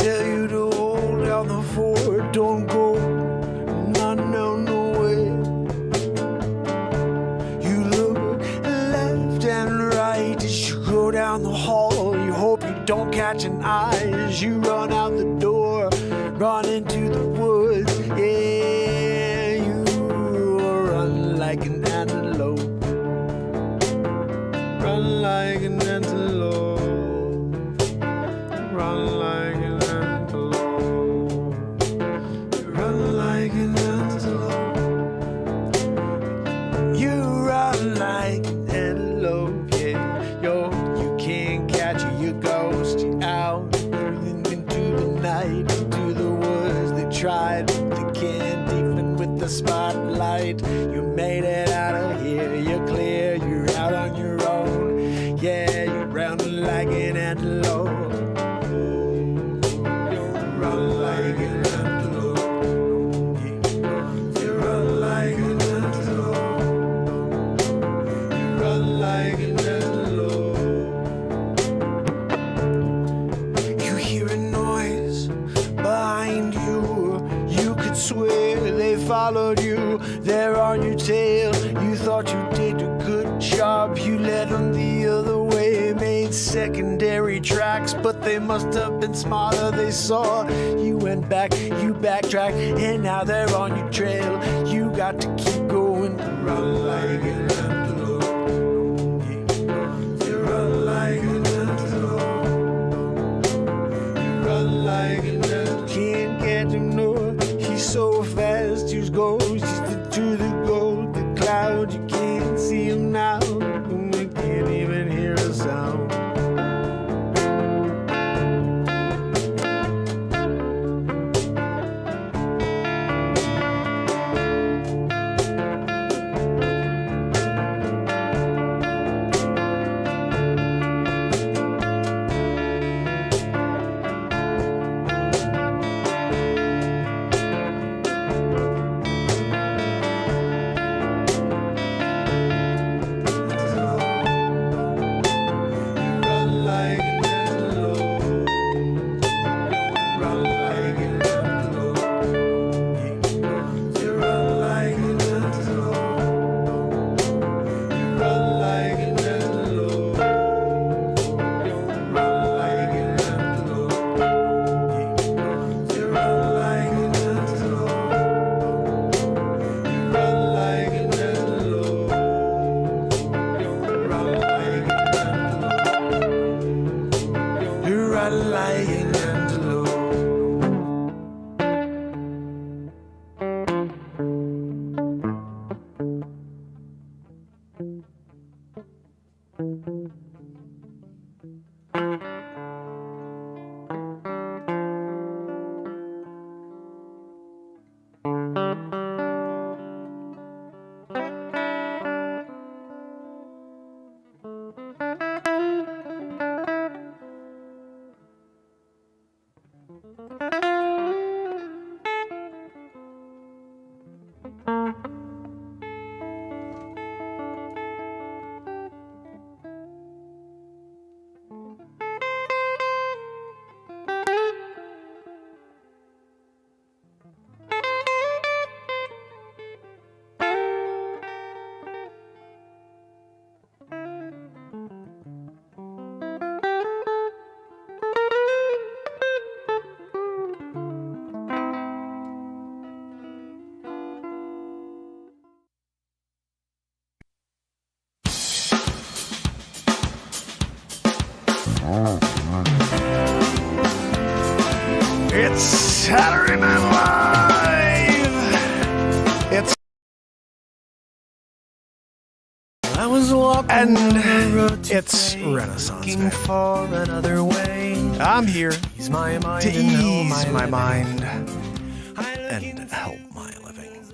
tell you to hold down the fort. Don't go, no way. You look left and right as you go down the hall. You hope you don't catch an eye as you run out the door, run into the woods. Yeah, you run like an antelope. Run like an antelope. Run like an antelope. Run like an antelope. You run like an antelope, yeah. You can't catch your ghost. You're out into the night, into the woods. They tried, but they can't even with the spotlight. You made it out of here. You're clear. You're out on your own. Yeah, you're running like an antelope. Run like an antelope. You run like an antelope. You run like an antelope. You hear a noise behind you. You could swear they followed you. They're on your tail. You thought you did a good job. You led them the other way, made secondary tracks, but they must have been smarter. They saw you went back, you backtracked, and now they're on your trail. You got to keep going. Run like an antelope. You run like an antelope. You run like an antelope. Can't catch him, no, he's so fast. He goes to the gold, the cloud. You can't see him now. You can't even hear a sound. It's Saturday Night Live. I was walking and it's Renaissance Man. For another way. I'm here to ease my mind and help my living.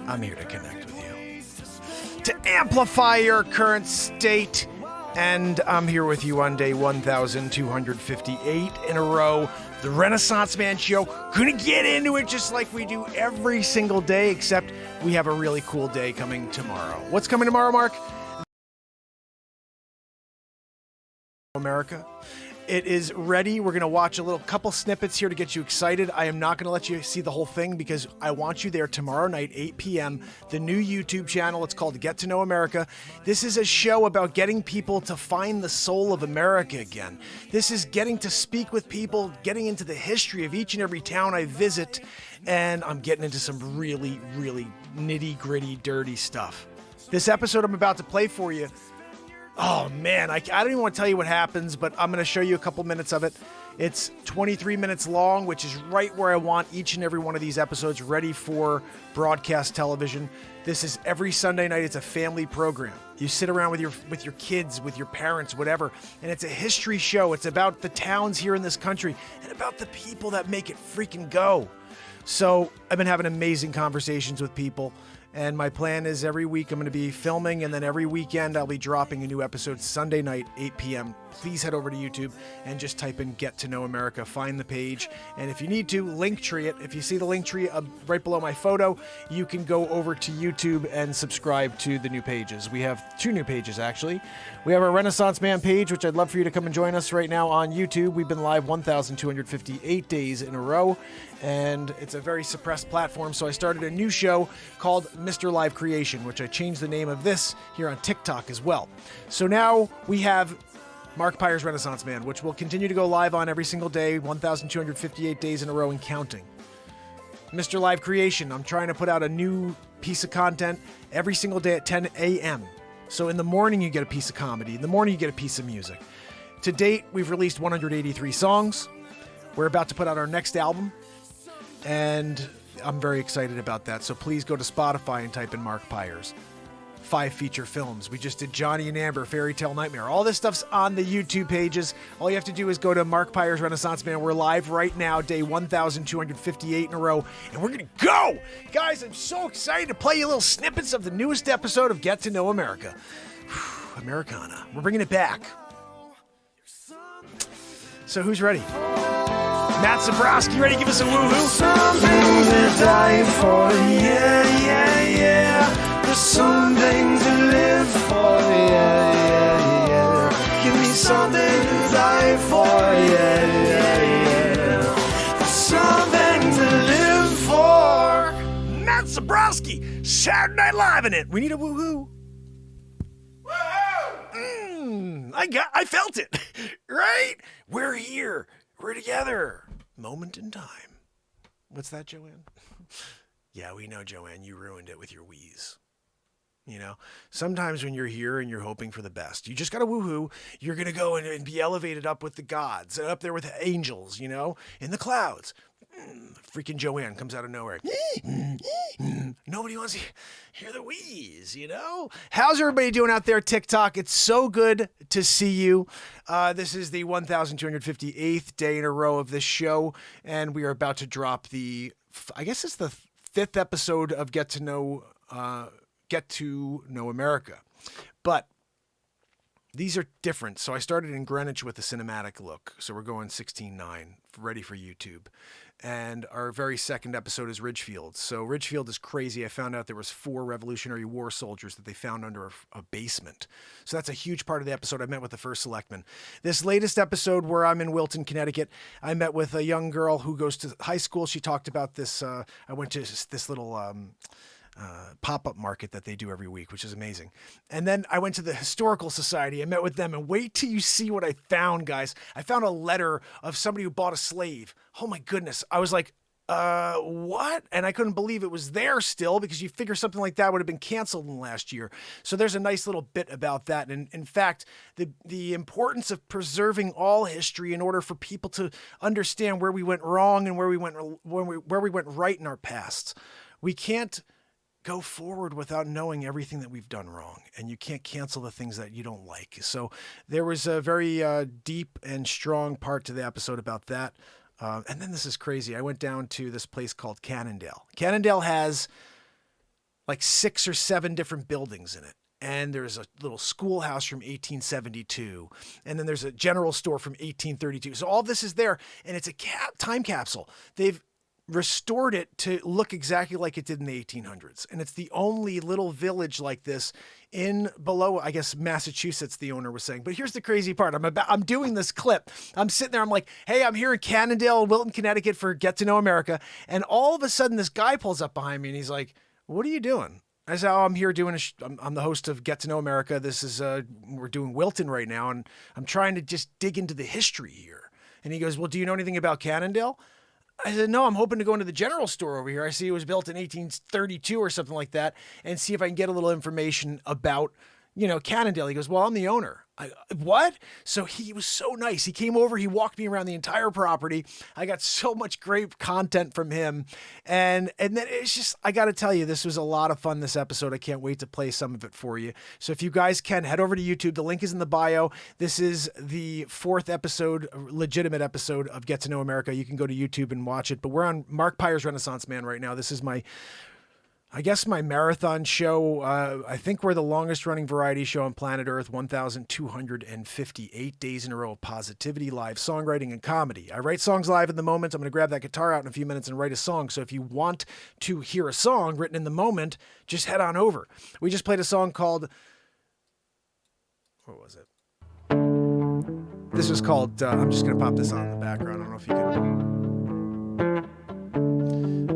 I'm here to connect with you, to amplify your current state, and I'm here with you on day 1,258 in a row. The Renaissance Man Show. Gonna get into it just like we do every single day, except we have a really cool day coming tomorrow. What's coming tomorrow, Mark? America. It is ready. We're going to watch a little couple snippets here to get you excited. I am not going to let you see the whole thing because I want you there tomorrow night, 8 p.m., the new YouTube channel. It's called Get to Know America. This is a show about getting people to find the soul of America again. This is getting to speak with people, getting into the history of each and every town I visit, and I'm getting into some really, really nitty-gritty, dirty stuff. This episode I'm about to play for you, oh man, I don't even want to tell you what happens, but I'm going to show you a couple minutes of it. It's 23 minutes long, which is right where I want each and every one of these episodes ready for broadcast television. This is every Sunday night. It's a family program. You sit around with your kids, with your parents, whatever, and it's a history show. It's about the towns here in this country and about the people that make it freaking go. So I've been having amazing conversations with people. And my plan is every week I'm going to be filming, and then every weekend I'll be dropping a new episode Sunday night, 8 p.m. Please head over to YouTube and just type in Get to Know America. Find the page. And if you need to, Linktree it. If you see the Linktree right below my photo, you can go over to YouTube and subscribe to the new pages. We have 2 new pages, actually. We have our Renaissance Man page, which I'd love for you to come and join us right now on YouTube. We've been live 1,258 days in a row, and it's a very suppressed platform, so I started a new show called Mr. Live Creation, which I changed the name of this here on TikTok as well. So now we have Mark Pyre's Renaissance Man, which will continue to go live on every single day, 1,258 days in a row and counting. Mr. Live Creation, I'm trying to put out a new piece of content every single day at 10 a.m. So in the morning you get a piece of comedy, in the morning you get a piece of music. To date, we've released 183 songs. We're about to put out our next album, and I'm very excited about that. So please go to Spotify and type in Mark Pyres. 5 feature films. We just did Johnny and Amber, Fairy Tale Nightmare. All this stuff's on the YouTube pages. All you have to do is go to Mark Pyre's Renaissance Man. We're live right now, day 1,258 in a row, and we're going to go! Guys, I'm so excited to play you little snippets of the newest episode of Get to Know America. Americana. We're bringing it back. So who's ready? Matt Zabrowski, ready to give us a woohoo? Something to die for, yeah, yeah, yeah. There's something to live for, yeah, yeah, yeah. Give me something to die for, yeah, yeah, yeah. There's something to live for. Matt Zabrowski, Saturday Night Live in it. We need a woohoo. I felt it, right? We're here. We're together. Moment in time. What's that, Joanne? Yeah, we know, Joanne. You ruined it with your wheeze. You know, sometimes when you're here and you're hoping for the best, you just got to woohoo. You're going to go and be elevated up with the gods, up there with the angels, you know, in the clouds. Freaking Joanne comes out of nowhere. Nobody wants to hear the wheeze, you know? How's everybody doing out there, TikTok? It's so good to see you. This is the 1,258th day in a row of this show, and we are about to drop I guess it's the 5th episode of Get to Know America. But these are different. So I started in Greenwich with a cinematic look. So we're going 16:9, ready for YouTube. And our very second episode is Ridgefield. So Ridgefield is crazy. I found out there was 4 Revolutionary War soldiers that they found under a basement. So that's a huge part of the episode. I met with the first selectman. This latest episode where I'm in Wilton, Connecticut, I met with a young girl who goes to high school. She talked about this. I went to this little pop-up market that they do every week, which is amazing. And then I went to the Historical Society. I met with them, and wait till you see what I found, guys. I found a letter of somebody who bought a slave. Oh my goodness. I was like, what? And I couldn't believe it was there still, because you figure something like that would have been canceled in the last year. So there's a nice little bit about that. And in fact, the importance of preserving all history in order for people to understand where we went wrong and where we went right in our past. We can't go forward without knowing everything that we've done wrong, and you can't cancel the things that you don't like. So there was a very deep and strong part to the episode about that. And then this is crazy. I went down to this place called Cannondale. Cannondale has like 6 or 7 different buildings in it. And there's a little schoolhouse from 1872. And then there's a general store from 1832. So all this is there, and it's a time capsule. They've restored it to look exactly like it did in the 1800s. And it's the only little village like this in below, I guess, Massachusetts, the owner was saying. But here's the crazy part. I'm doing this clip. I'm sitting there. I'm like, hey, I'm here in Cannondale, Wilton, Connecticut for Get to Know America. And all of a sudden this guy pulls up behind me and he's like, what are you doing? I said, I'm here doing I'm the host of Get to Know America. This is, we're doing Wilton right now. And I'm trying to just dig into the history here. And he goes, well, do you know anything about Cannondale? I said, no, I'm hoping to go into the general store over here. I see it was built in 1832 or something like that, and see if I can get a little information about, Cannondale. He goes, well, I'm the owner. What? So he was so nice. He came over, he walked me around the entire property. I got so much great content from him. And then it's just, I got to tell you, this was a lot of fun, this episode. I can't wait to play some of it for you. So if you guys can, head over to YouTube. The link is in the bio. This is the 4th episode, legitimate episode of Get to Know America. You can go to YouTube and watch it. But we're on Mark Pyre's Renaissance Man right now. This is my marathon show. I think we're the longest running variety show on planet Earth, 1,258 days in a row of positivity, live songwriting, and comedy. I write songs live in the moment. I'm going to grab that guitar out in a few minutes and write a song. So if you want to hear a song written in the moment, just head on over. We just played a song called, what was it? This was called, I'm just going to pop this on in the background. I don't know if you can.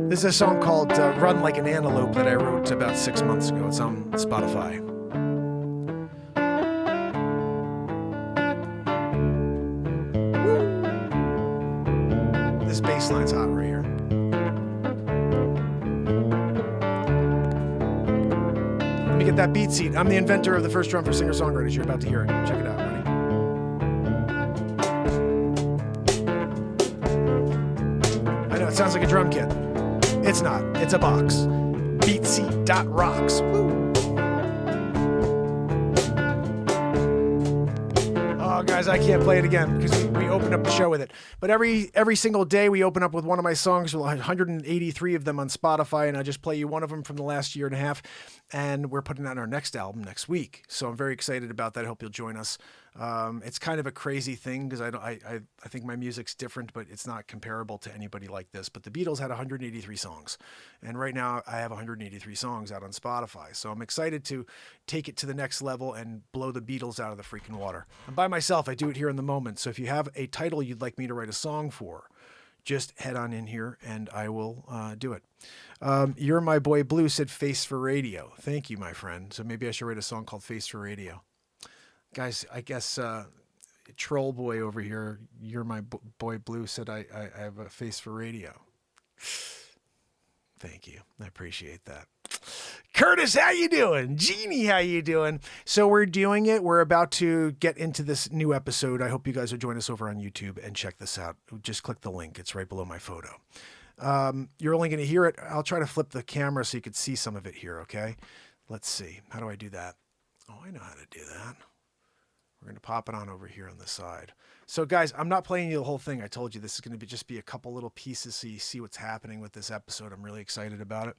This is a song called Run Like an Antelope that I wrote about 6 months ago. It's on Spotify. Woo! This bass line's hot right here. Let me get that beat seat. I'm the inventor of the first drum for singer-songwriters. You're about to hear it. Check it out. Ready? I know, it sounds like a drum kit. It's not. It's a box. Beatseat.rocks. Woo! Oh, guys, I can't play it again because we opened up the show with it. But every single day we open up with one of my songs, 183 of them on Spotify, and I just play you one of them from the last year and a half. And we're putting out our next album next week. So I'm very excited about that. I hope you'll join us. It's kind of a crazy thing because I think my music's different, but it's not comparable to anybody like this. But the Beatles had 183 songs. And right now I have 183 songs out on Spotify. So I'm excited to take it to the next level and blow the Beatles out of the freaking water. I'm by myself. I do it here in the moment. So if you have a title you'd like me to write a song for, just head on in here and I will do it. You're My Boy Blue said Face for Radio. Thank you, my friend. So maybe I should write a song called Face for Radio. Guys, I guess Troll Boy over here, You're My Boy Blue said I have a face for radio. Thank you. I appreciate that. Curtis, how you doing? Jeannie, how you doing? So we're doing it. We're about to get into this new episode. I hope you guys will join us over on YouTube and check this out. Just click the link. It's right below my photo. You're only going to hear it. I'll try to flip the camera so you can see some of it here, okay? Let's see. How do I do that? Oh, I know how to do that. We're going to pop it on over here on the side. So guys, I'm not playing you the whole thing. I told you this is going to just be a couple little pieces so you see what's happening with this episode. I'm really excited about it.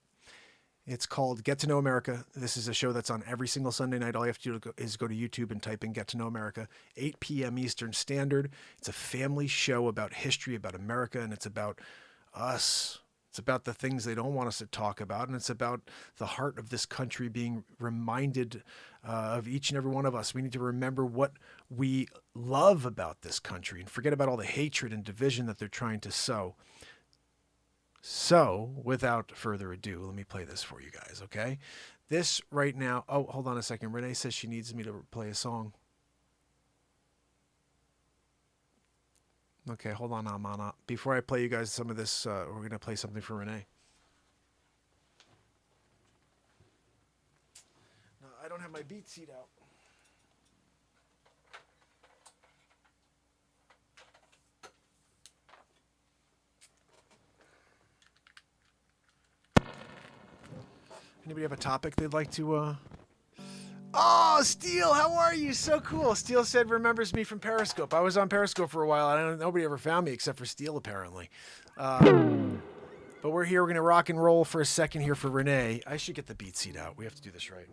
It's called Get to Know America. This is a show that's on every single Sunday night. All you have to do is go to YouTube and type in Get to Know America, 8 p.m. Eastern Standard. It's a family show about history, about America, and it's about us. It's about the things they don't want us to talk about, and it's about the heart of this country being reminded of each and every one of us. We need to remember what we love about this country and forget about all the hatred and division that they're trying to sow. So, without further ado, let me play this for you guys, okay? This right now... Oh, hold on a second. Renee says she needs me to play a song. Okay, hold on, Amana. Before I play you guys some of this, we're going to play something for Renee. No, I don't have my beat seat out. Anybody have a topic they'd like to... Oh, Steele, how are you? So cool. Steele said remembers me from Periscope. I was on Periscope for a while. Nobody ever found me except for Steele, apparently. But we're here. We're going to rock and roll for a second here for Renee. I should get the beat seat out. We have to do this right.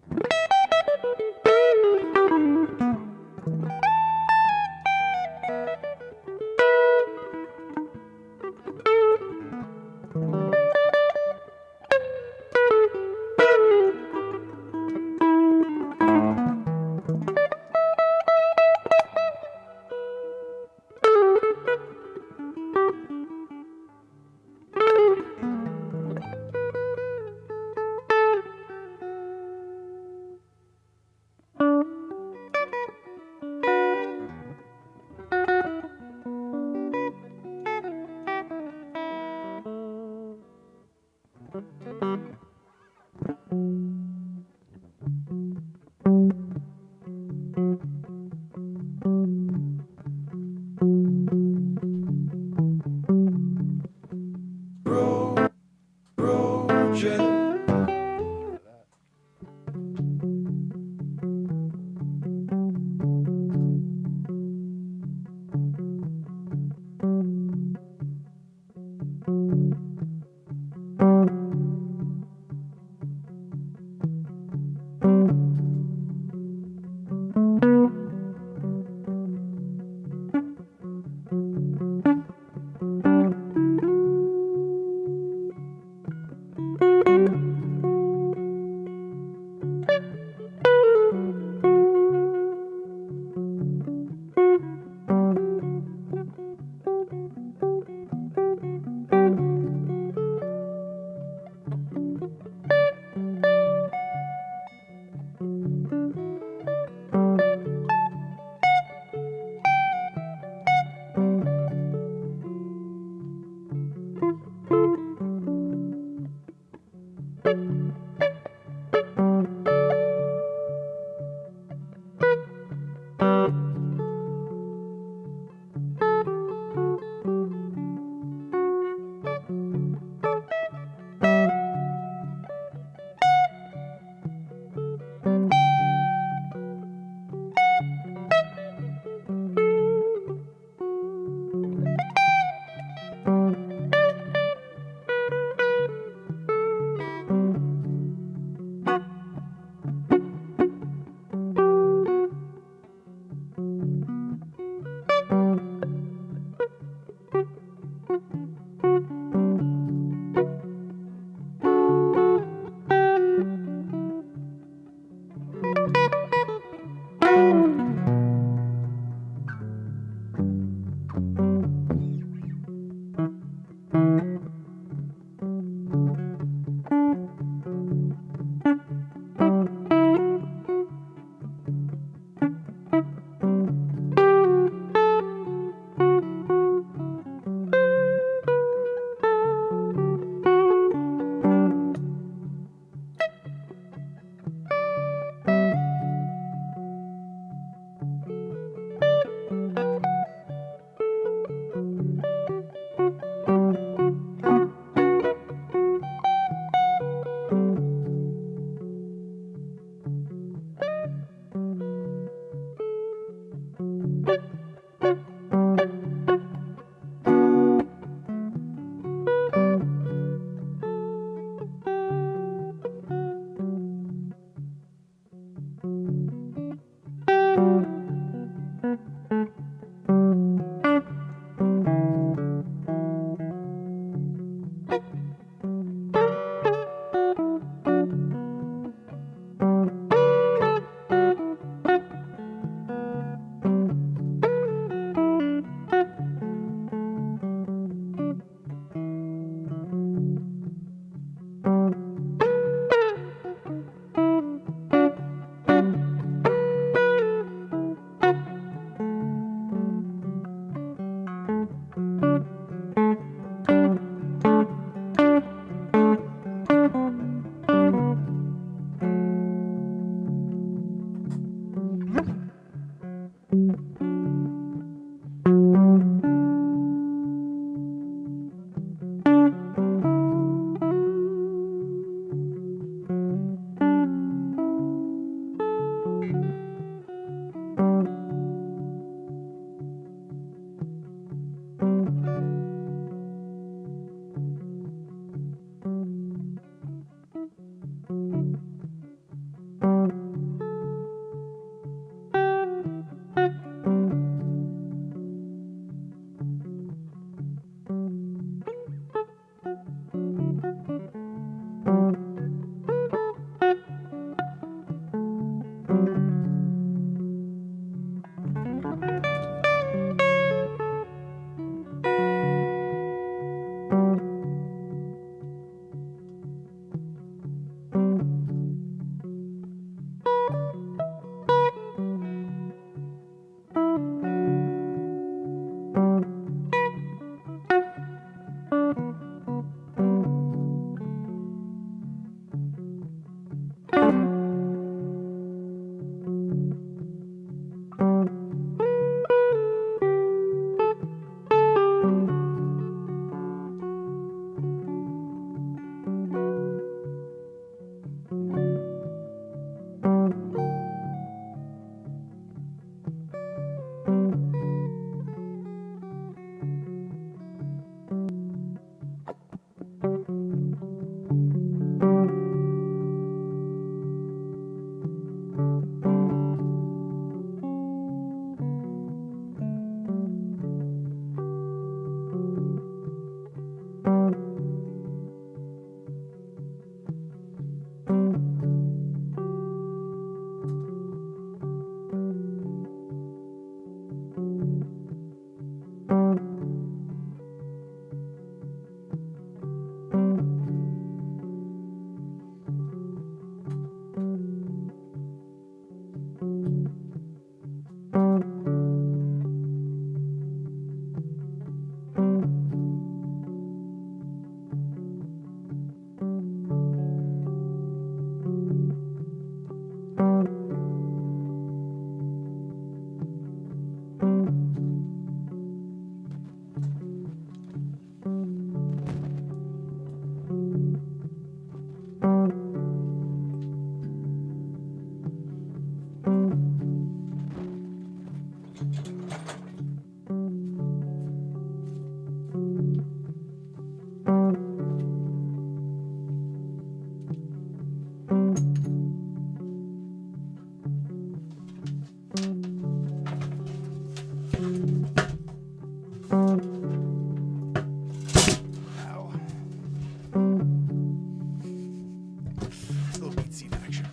Little beat seat action.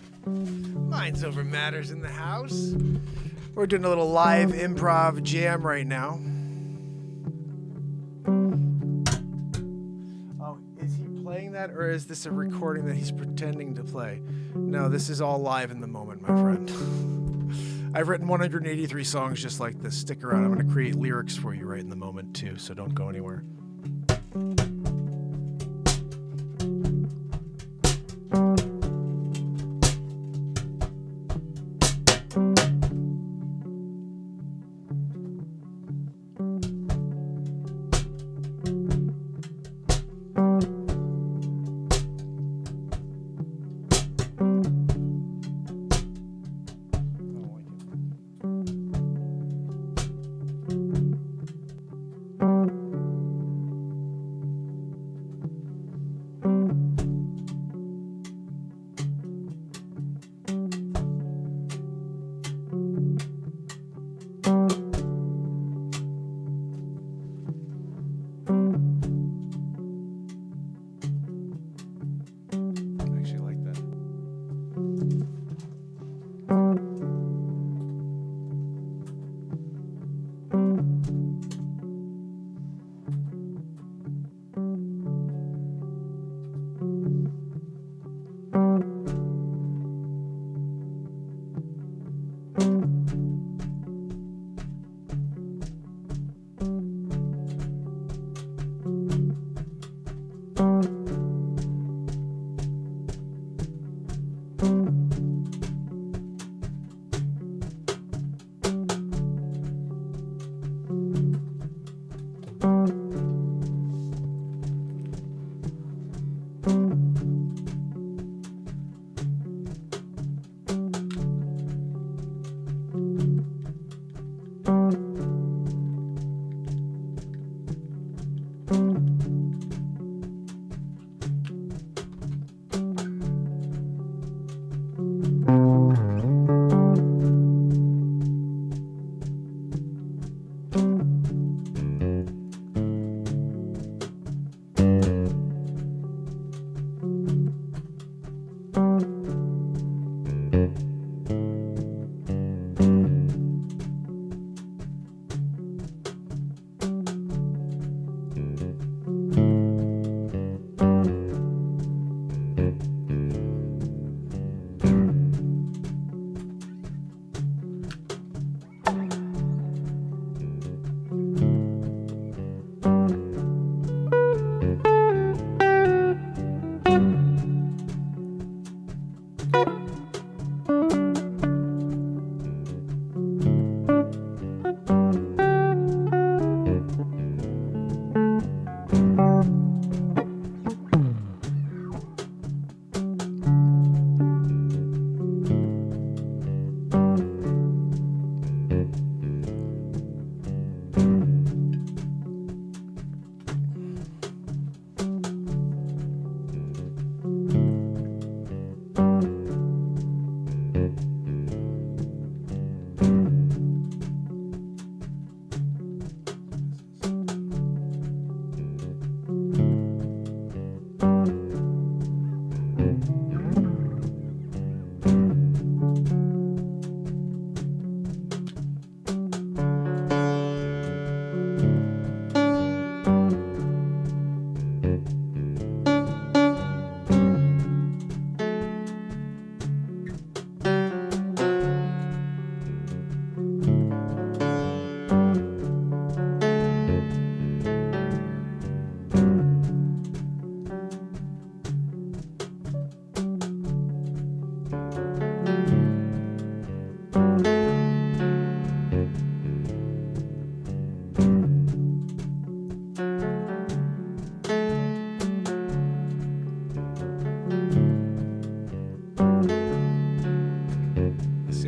Minds over matters in the house. We're doing a little live improv jam right now. Oh, is he playing that, or is this a recording that he's pretending to play? No, this is all live in the moment, my friend. I've written 183 songs just like this. Stick around. I'm going to create lyrics for you right in the moment, too, so don't go anywhere.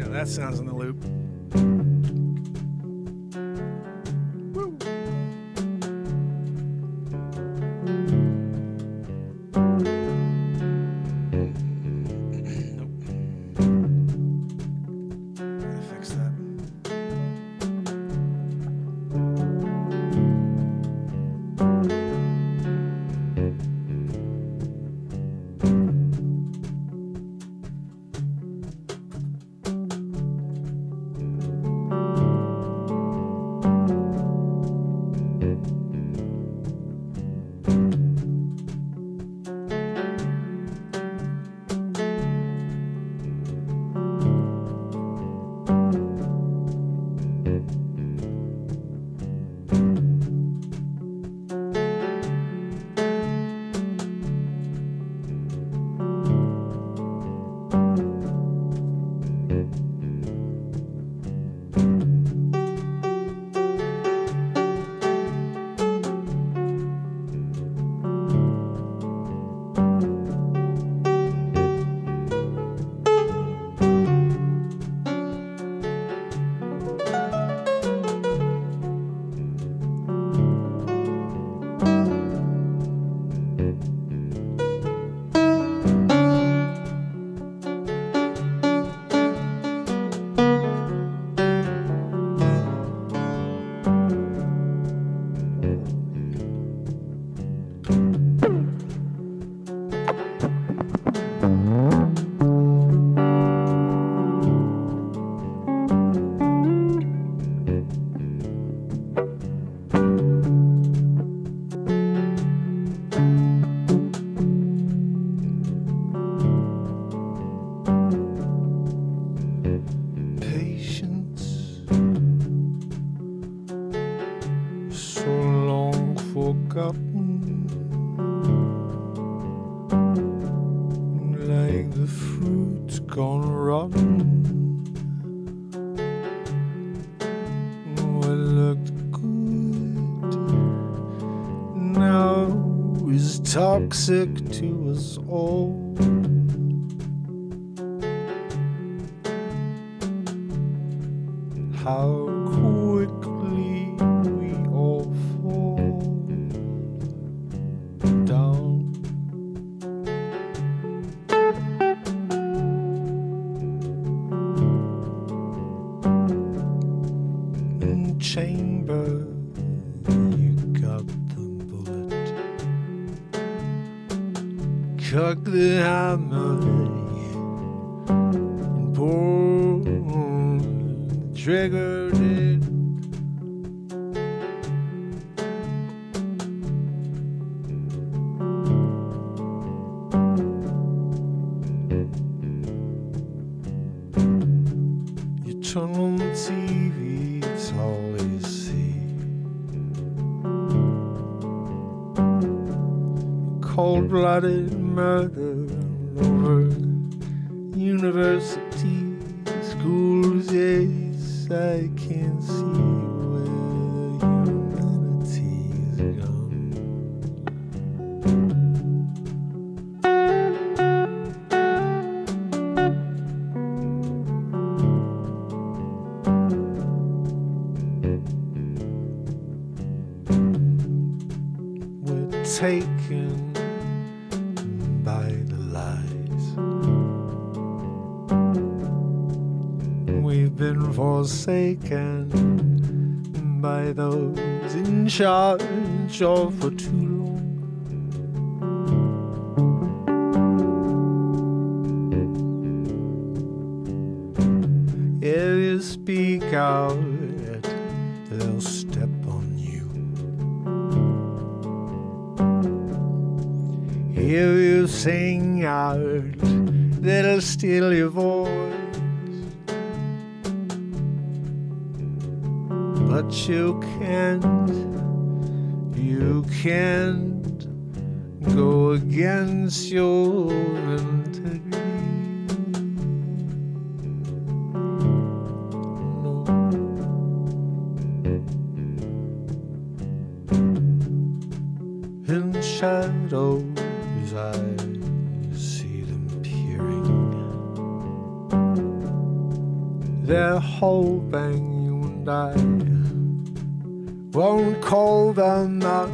Yeah, that sounds in the loop. Woo. Nope. Gotta fix that. Like the fruit's gone rotten. What looked good now is toxic to us all. How quickly we all fall down. In chamber, you got the bullet. Cock the hammer and pull the trigger. Did you turn on the TV? It's all you see. Cold-blooded murder over university schools. Yes, I can see where humanity is gone. We're taken by the lies. We've been forsaken by those in charge of for too long. If you speak out, they'll step on you. If you sing out, they'll steal your voice. But you can't go against your integrity. No. In shadows I see them peering. They're hoping you and I won't call them out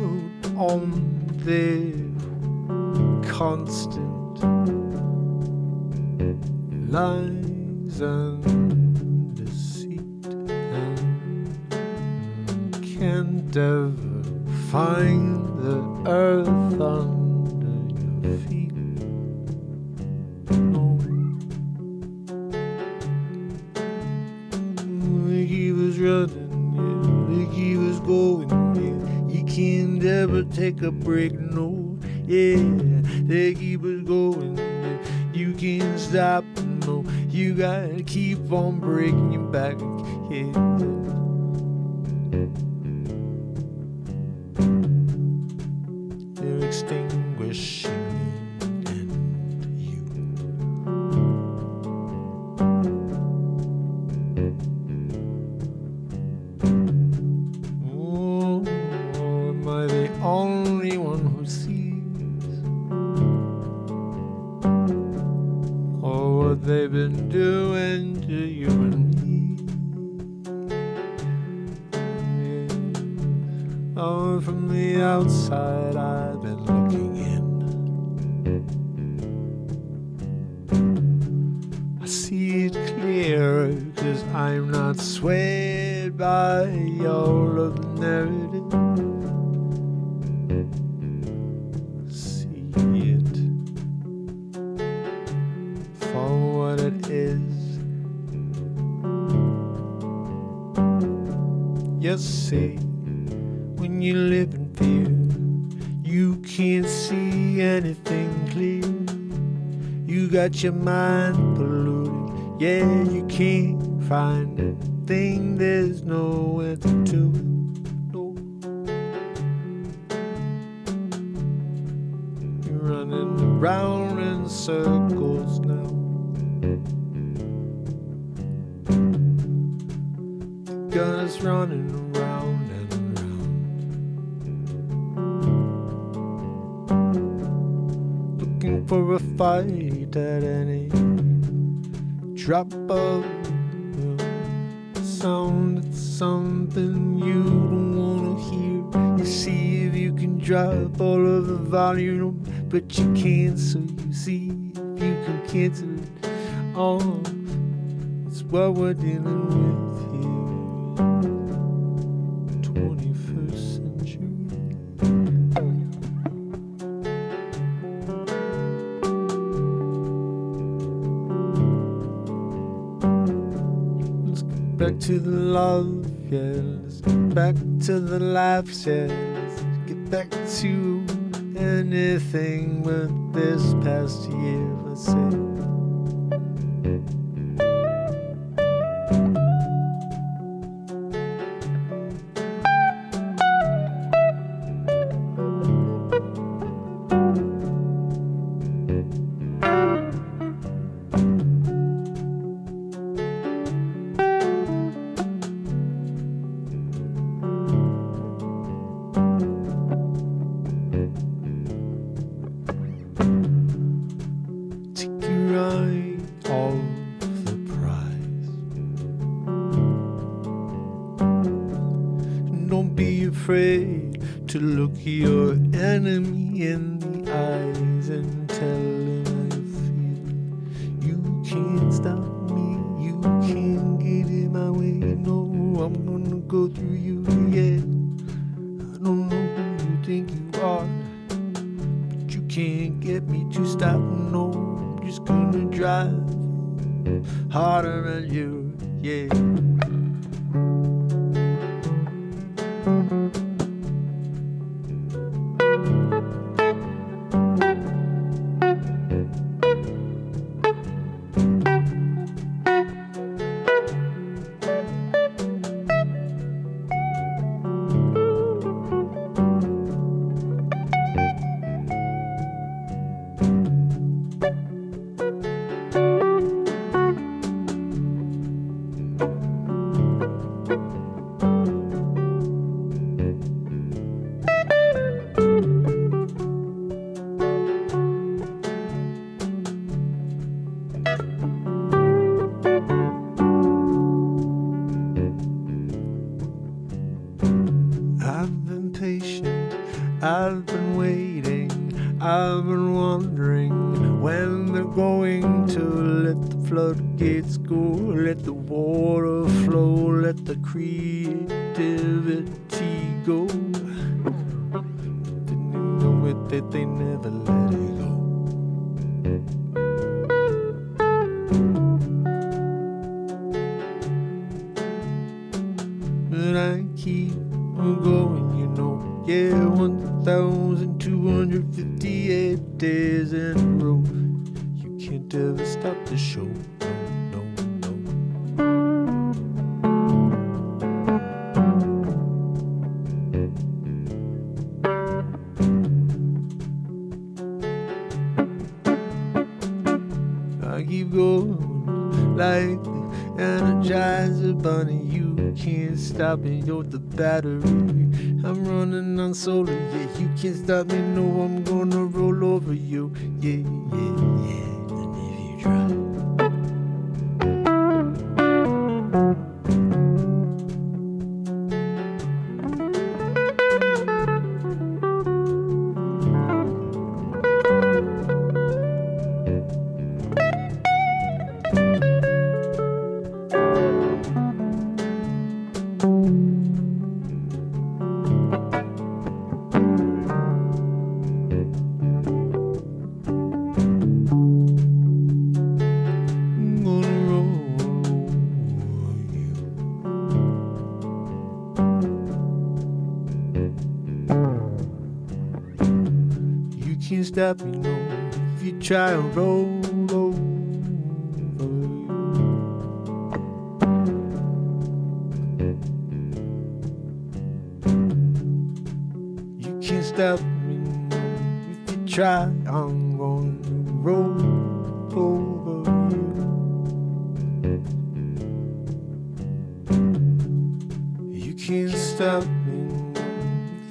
on their constant lies and deceit, and can't ever find the earth under your feet. No. They keep us running, yeah. They keep us going, yeah. You can't ever take a break, no. Yeah, they keep us going, yeah. You can't stop, no. You gotta keep on breaking your back, yeah. They're extinguishing me and you. Oh, am I the only one who sees all what they've been doing to you and me? Yeah. Oh, from the outside I've been looking in. I see it clear, 'cause I'm not swayed by all of the narrative. See it for what it is. You see, when you live in fear, you can't see anything clear. You got your mind polluted, yeah, you can't find a thing, there's nowhere to do it, no. You're running around in circles now. The gun is running around and around, looking for a fight at any drop of sound. It's something you don't wanna hear. You see if you can drop all of the volume, but you can't, so you see if you can cancel it all. It's what we're dealing with here, 21st century. Back to the love, yeah. Let's get back to the laughs, yeah. Let's get back to anything but this past year, I say. Afraid to look your enemy in the eyes and tell him how you feel. You can't stop me, you can't get in my way. No, I'm gonna go through you, yeah. I don't know who you think you are, but you can't get me to stop. No, I'm just gonna drive harder than you, yeah. I've been waiting, I've been wondering when they're going to let the floodgates go, let the water flow, let the creativity go. Didn't you know it that they never let it go? But I keep going, you know. Yeah, 1,258 days in a row. You can't ever stop the show. No, no, no. I keep going like the Energizer Bunny. You can't stop me, you're the battery. I'm running on solar, yeah. You can't stop me, no, I'm gonna roll over you. Yeah, yeah, yeah. And if you try. Can't stop me, no, if you try and roll over you. You can't stop me, no, if you try, I'm going to roll over you. You can't stop me, no,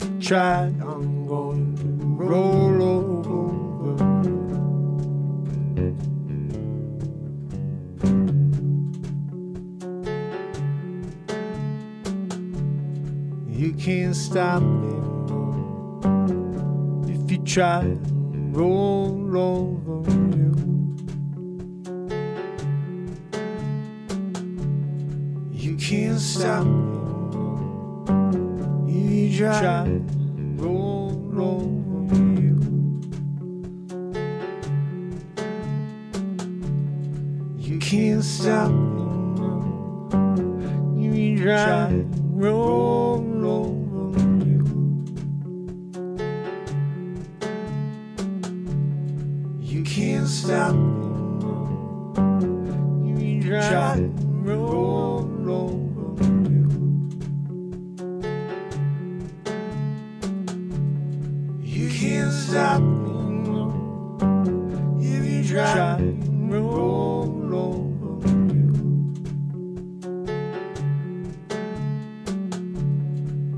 if you try, I'm going to roll over. You can't stop me, no, if you try and roll over you. You can't stop me, no, if you try and roll over you. You can't stop me, no, if you try and roll over you. You can't stop me, no, you try to roll over you. You can't stop me, no, if you try to roll over you.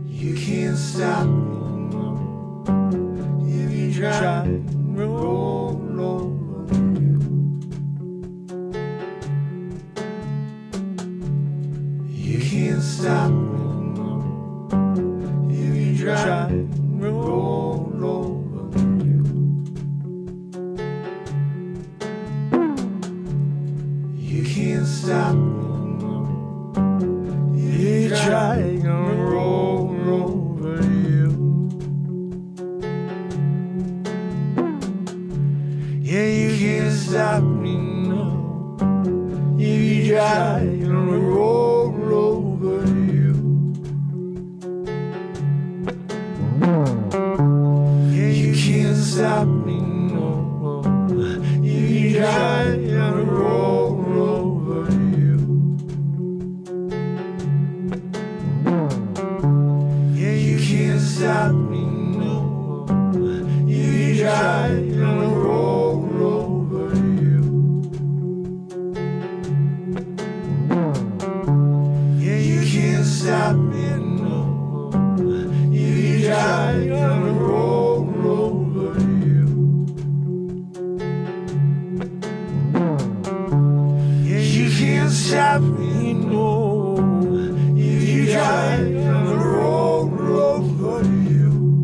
You can't stop me, no, if you try to roll over you. You can't stop me, no, if you try to roll over you. You can't stop me, no, if you try to roll over you. Yeah, you can't stop me, no, if you try to roll over you. Yeah, you can't stop me, no, if you try to roll over you. Yeah, you can't stop me, no, if you try to roll over you. Yeah, you can't stop me, no, if you try to roll over you. Yeah, you can't stop me, no, if you try to roll over you.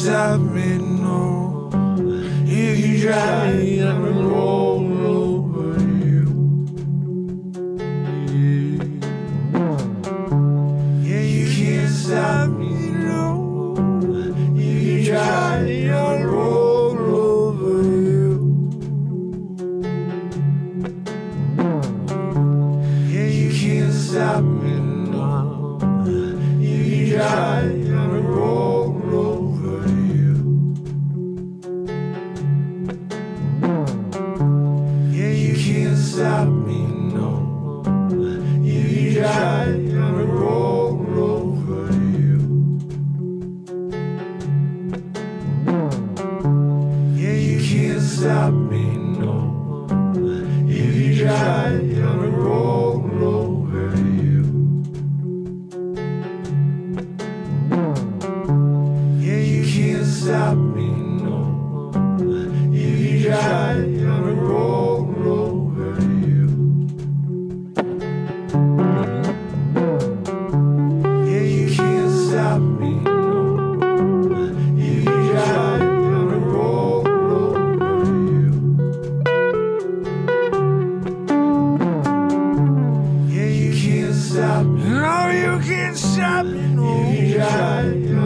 stop me, no. If you try, I'm gonna roll over you. Yeah, you can't stop me, no. If you try, I'm gonna roll over you. Yeah, you can't stop me, no. If you try, I'm gonna roll over you. Yeah, you can't stop me, no. If you try, I'm gonna roll over you. Yeah, you can't stop me, no. If you try, I'm gonna roll over you. Yeah, you can't stop me, no. If you try, I'm gonna roll over you. Yeah, you can't stop me, no. If you try, I'm gonna roll over you. Yeah, you can't stop me. No, you can't stop me, no.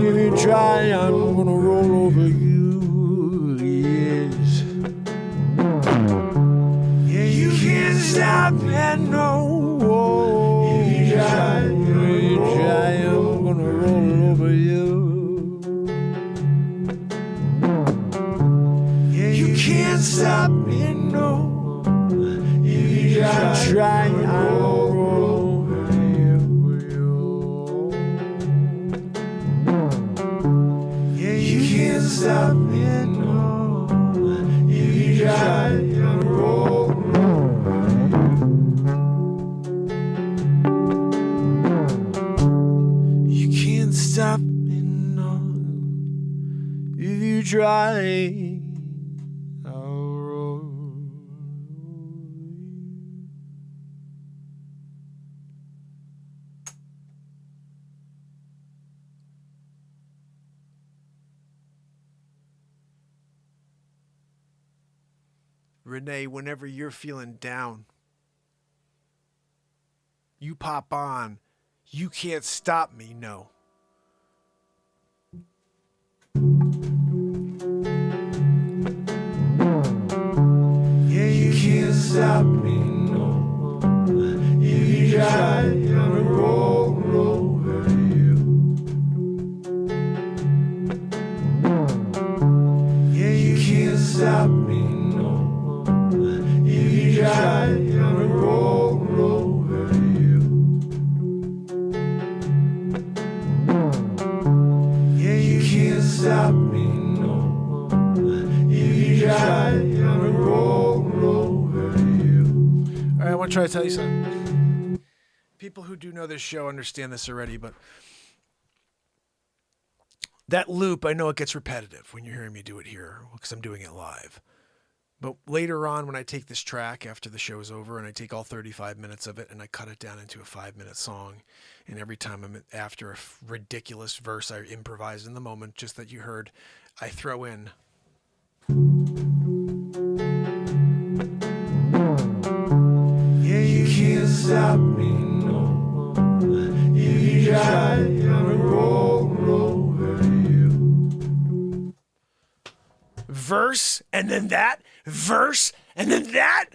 If you try, I'm gonna roll over you. Yes. Yeah, you can't stop me, no. If you try, I'm gonna roll over you. Yeah, you can't stop me, no. If you try, I'm gonna roll over you. Yeah, you can't stop me, no. If you try, I'm gonna roll over you. You can't stop me, no. If you try, I'll roll. Renee, whenever you're feeling down, you pop on. You can't stop me, no. Yeah, you can't stop me, no. If you try, I'm gonna roll over you. Yeah, you can't stop me, no. If you try, I'm gonna roll over you. Yeah, you can't stop me, no. If you try, I'm gonna roll over you. All right, I want to try to tell you something. People who do know this show understand this already, but that loop, I know it gets repetitive when you're hearing me do it here because I'm doing it live. But later on, when I take this track after the show is over and I take all 35 minutes of it and I cut it down into a 5-minute song, and every time I'm after a ridiculous verse I improvise in the moment, just that you heard, I throw in. Yeah, you can't stop me, no. If you try, I'm gonna roll over you. Verse, and then that, verse, and then that.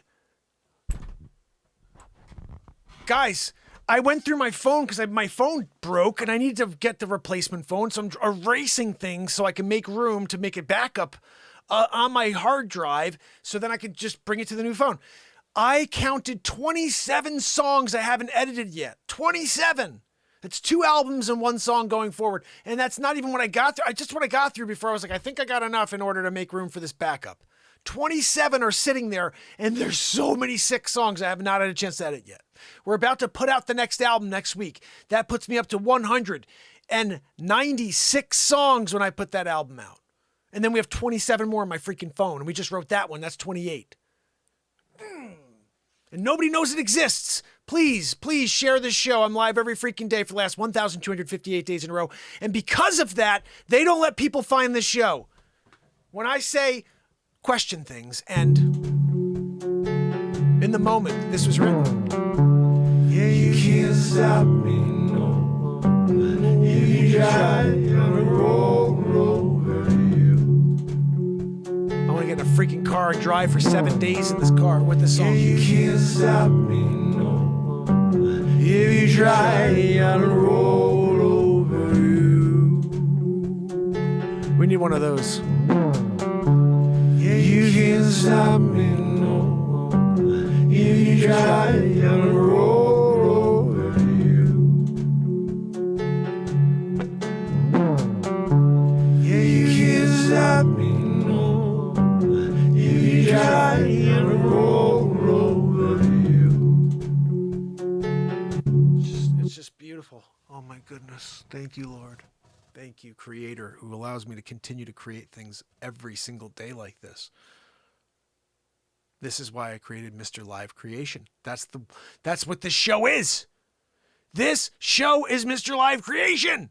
Guys, I went through my phone because my phone broke and I needed to get the replacement phone. So I'm erasing things so I can make room to make it backup on my hard drive so then I could just bring it to the new phone. I counted 27 songs I haven't edited yet. 27. That's 2 albums and 1 song going forward. And that's not even what I got through. Just what I got through before I was like, I think I got enough in order to make room for this backup. 27 are sitting there, and there's so many sick songs I have not had a chance to edit yet. We're about to put out the next album next week. That puts me up to 196 songs when I put that album out. And then we have 27 more on my freaking phone, and we just wrote that one. That's 28. And nobody knows it exists. Please share this show. I'm live every freaking day for the last 1,258 days in a row. And because of that, they don't let people find this show. When I say question things, and in the moment this was written. Yeah, you can't stop me, no. You try to roll over you. I want to get in a freaking car and drive for 7 days in this car with this song. Yeah, you can't stop me, no. If you try to roll over you. We need one of those. Yeah, you can't stop me, no. If you try to roll over you. Yeah, you can't stop me, no. If you try to roll over you. It's just beautiful. Oh my goodness. Thank you, Lord. Thank you, Creator, who allows me to continue to create things every single day like this. This is why I created Mr. Live Creation. That's what this show is. This show is Mr. Live Creation.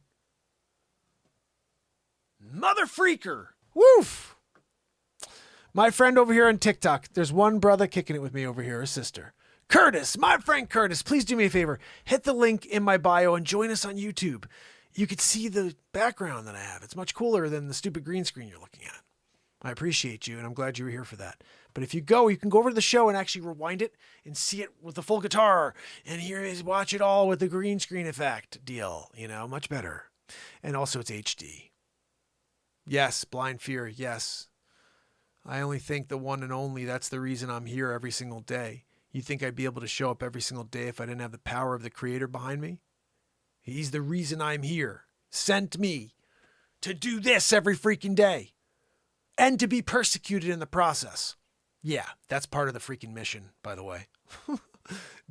Mother freaker. Woof. My friend over here on TikTok, there's one brother kicking it with me over here, a sister. Curtis, my friend Curtis, please do me a favor. Hit the link in my bio and join us on YouTube. You could see the background that I have. It's much cooler than the stupid green screen you're looking at. I appreciate you, and I'm glad you were here for that. But if you can go over to the show and actually rewind it and see it with the full guitar. And here is watch it all with the green screen effect deal. Much better. And also it's HD. Yes, Blind Fear, yes. I only think the one and only, that's the reason I'm here every single day. You think I'd be able to show up every single day if I didn't have the power of the Creator behind me? He's the reason I'm here. Sent me to do this every freaking day. And to be persecuted in the process. Yeah, that's part of the freaking mission, by the way.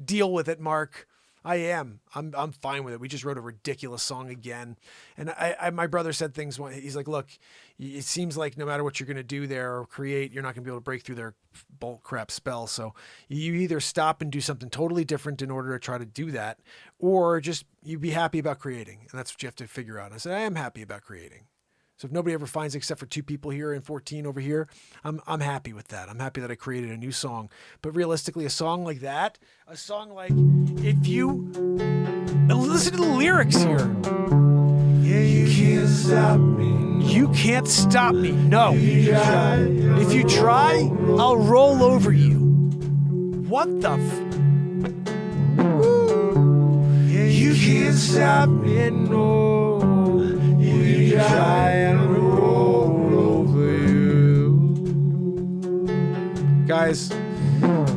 Deal with it, Mark. I am. I'm fine with it. We just wrote a ridiculous song again. And my brother said things. He's like, look, it seems like no matter what you're going to do there or create, you're not going to be able to break through their bolt crap spell. So you either stop and do something totally different in order to try to do that, or just you be happy about creating. And that's what you have to figure out. And I said, I am happy about creating. So if nobody ever finds it except for 2 people here and 14 over here, I'm happy with that. I'm happy that I created a new song. But realistically, a song like that, a song like, if you listen to the lyrics here. Yeah, you can't stop me. You can't stop me. No. If you try, I'll roll over you. What the Yeah, you can't stop me, no. You try and roll over you. Guys,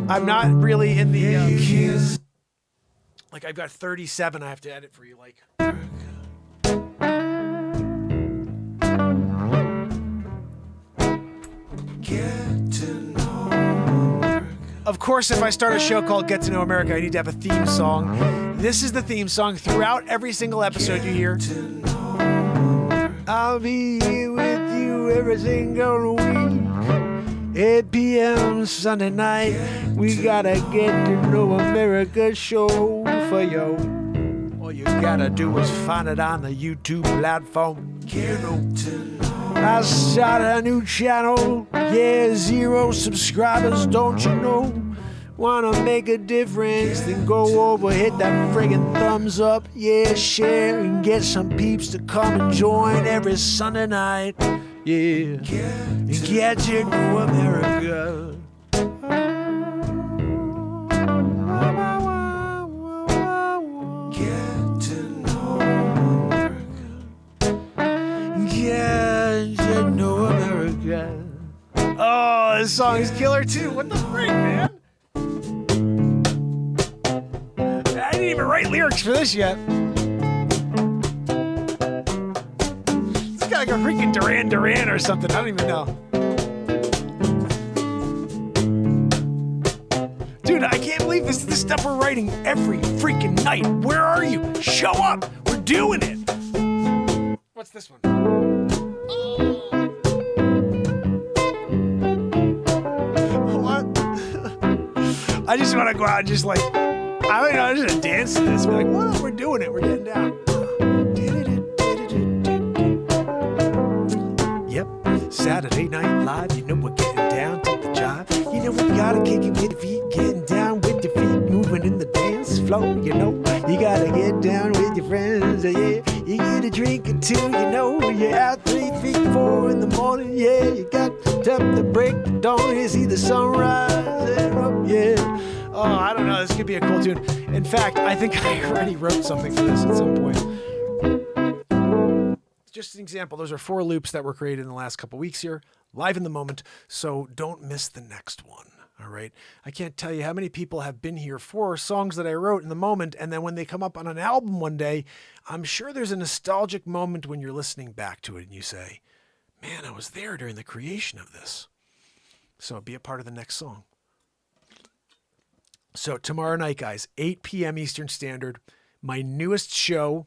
I'm not really in the like I've got 37 I have to edit for you. Like Get to know America. Of course, if I start a show called Get to Know America, I need to have a theme song. This is the theme song throughout every single episode you hear. I'll be here with you every single week. 8 p.m. Sunday night. We gotta get to know America show for you. All you gotta do is find it on the YouTube platform. You know, I started a new channel. Yeah, 0 subscribers, don't you know? Wanna make a difference, then go over, hit that friggin' thumbs up. Yeah, share and get some peeps to come and join every Sunday night. Yeah, and get to know America. Get to know America. Get to know America. Oh, this song is killer too. What the frick, man? I didn't even write lyrics for this yet. It's got like a freaking Duran Duran or something. I don't even know. Dude, I can't believe this is the stuff we're writing every freaking night. Where are you? Show up. We're doing it. What's this one? What? I just want to go out and just like, I mean, I'm just gonna dance to this. Be like, what? We're doing it. We're getting down. Yep. Saturday Night Live. You know we're getting down to the jive. You know we gotta kick it with the feet, getting down with your feet, moving in the dance floor. You know you gotta get down with your friends. Yeah, you get a drink or two. You know you're out 3, 3, 4 in the morning. Yeah, you got time to break the dawn. You see the sunrise and up. Yeah. Oh, I don't know. This could be a cool tune. In fact, I think I already wrote something for this at some point. Just an example. Those are 4 loops that were created in the last couple weeks here, live in the moment. So don't miss the next one. All right. I can't tell you how many people have been here for songs that I wrote in the moment. And then when they come up on an album one day, I'm sure there's a nostalgic moment when you're listening back to it and you say, man, I was there during the creation of this. So be a part of the next song. So tomorrow night, guys, 8 p.m. Eastern Standard, my newest show,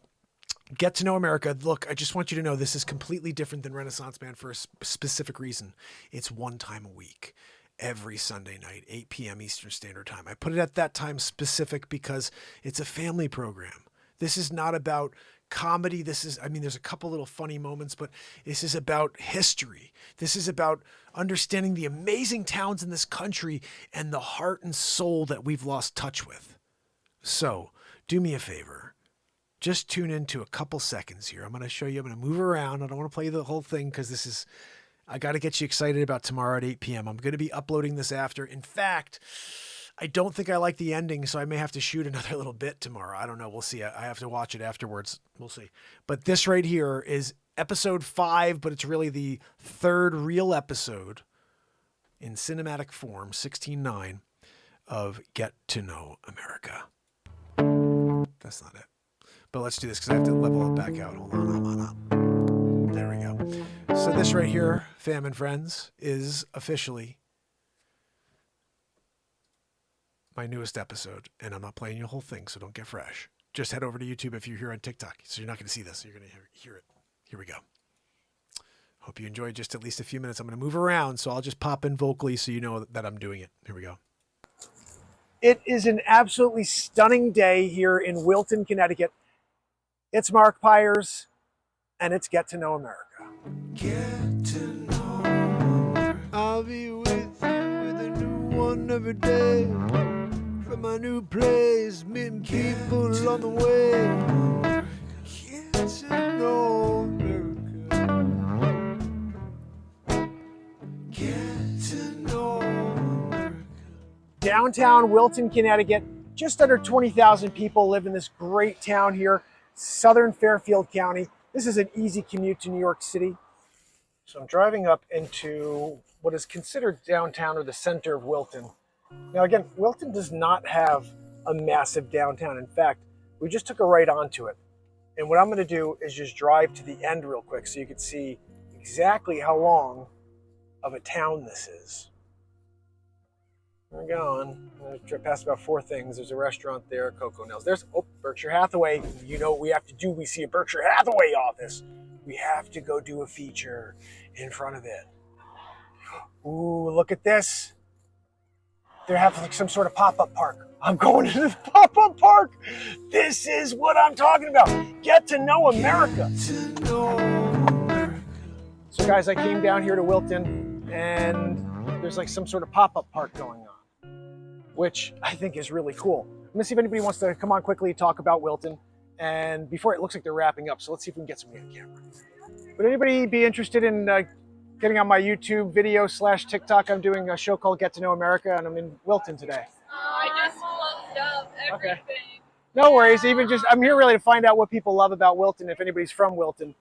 Get to Know America. Look, I just want you to know this is completely different than Renaissance Band for a specific reason. It's one time a week, every Sunday night, 8 p.m. Eastern Standard Time. I put it at that time specific because it's a family program. This is not about comedy. There's a couple little funny moments, but this is about history. This is about understanding the amazing towns in this country and the heart and soul that we've lost touch with. So do me a favor. Just tune into a couple seconds here. I'm going to show you. I'm going to move around. I don't want to play the whole thing because I got to get you excited about tomorrow at 8 p.m. I'm going to be uploading this after. In fact, I don't think I like the ending, so I may have to shoot another little bit tomorrow. I don't know. We'll see. I have to watch it afterwards. We'll see. But this right here is episode 5, but it's really the 3rd real episode in cinematic form, 16:9, of Get to Know America. That's not it. But let's do this because I have to level it back out. Hold on. There we go. So this right here, fam and friends, is officially my newest episode, and I'm not playing you the whole thing, so don't get fresh. Just head over to YouTube if you're here on TikTok, so you're not going to see this. You're going to hear it. Here we go. Hope you enjoyed just at least a few minutes. I'm going to move around, so I'll just pop in vocally so you know that I'm doing it. Here we go. It is an absolutely stunning day here in Wilton, Connecticut. It's Mark Pyers, and it's Get to Know America. Get to know America. I'll be with you with a new one every day. From my new place, meeting people on the way. Get to know America. Get to know America. Downtown Wilton, Connecticut. Just under 20,000 people live in this great town here, southern Fairfield County. This is an easy commute to New York City. So I'm driving up into what is considered downtown or the center of Wilton. Now again, Wilton does not have a massive downtown. In fact, we just took a right onto it. And what I'm going to do is just drive to the end real quick so you can see exactly how long of a town this is. We're going. I'm going to pass about 4 things. There's a restaurant there, Coco Nels. There's Berkshire Hathaway. You know what we have to do? We see a Berkshire Hathaway office. We have to go do a feature in front of it. Ooh, look at this. They have like some sort of pop-up park. I'm going to the pop-up park. This is what I'm talking about. Get to know America. So guys, I came down here to Wilton and there's like some sort of pop-up park going on, which I think is really cool. I'm gonna see if anybody wants to come on quickly, talk about Wilton. And before it looks like they're wrapping up, so let's see if we can get somebody on camera. Would anybody be interested in getting on my YouTube video / TikTok? I'm doing a show called Get to Know America, and I'm in Wilton today. I just looked up everything. Okay. No worries. I'm here really to find out what people love about Wilton, if anybody's from Wilton.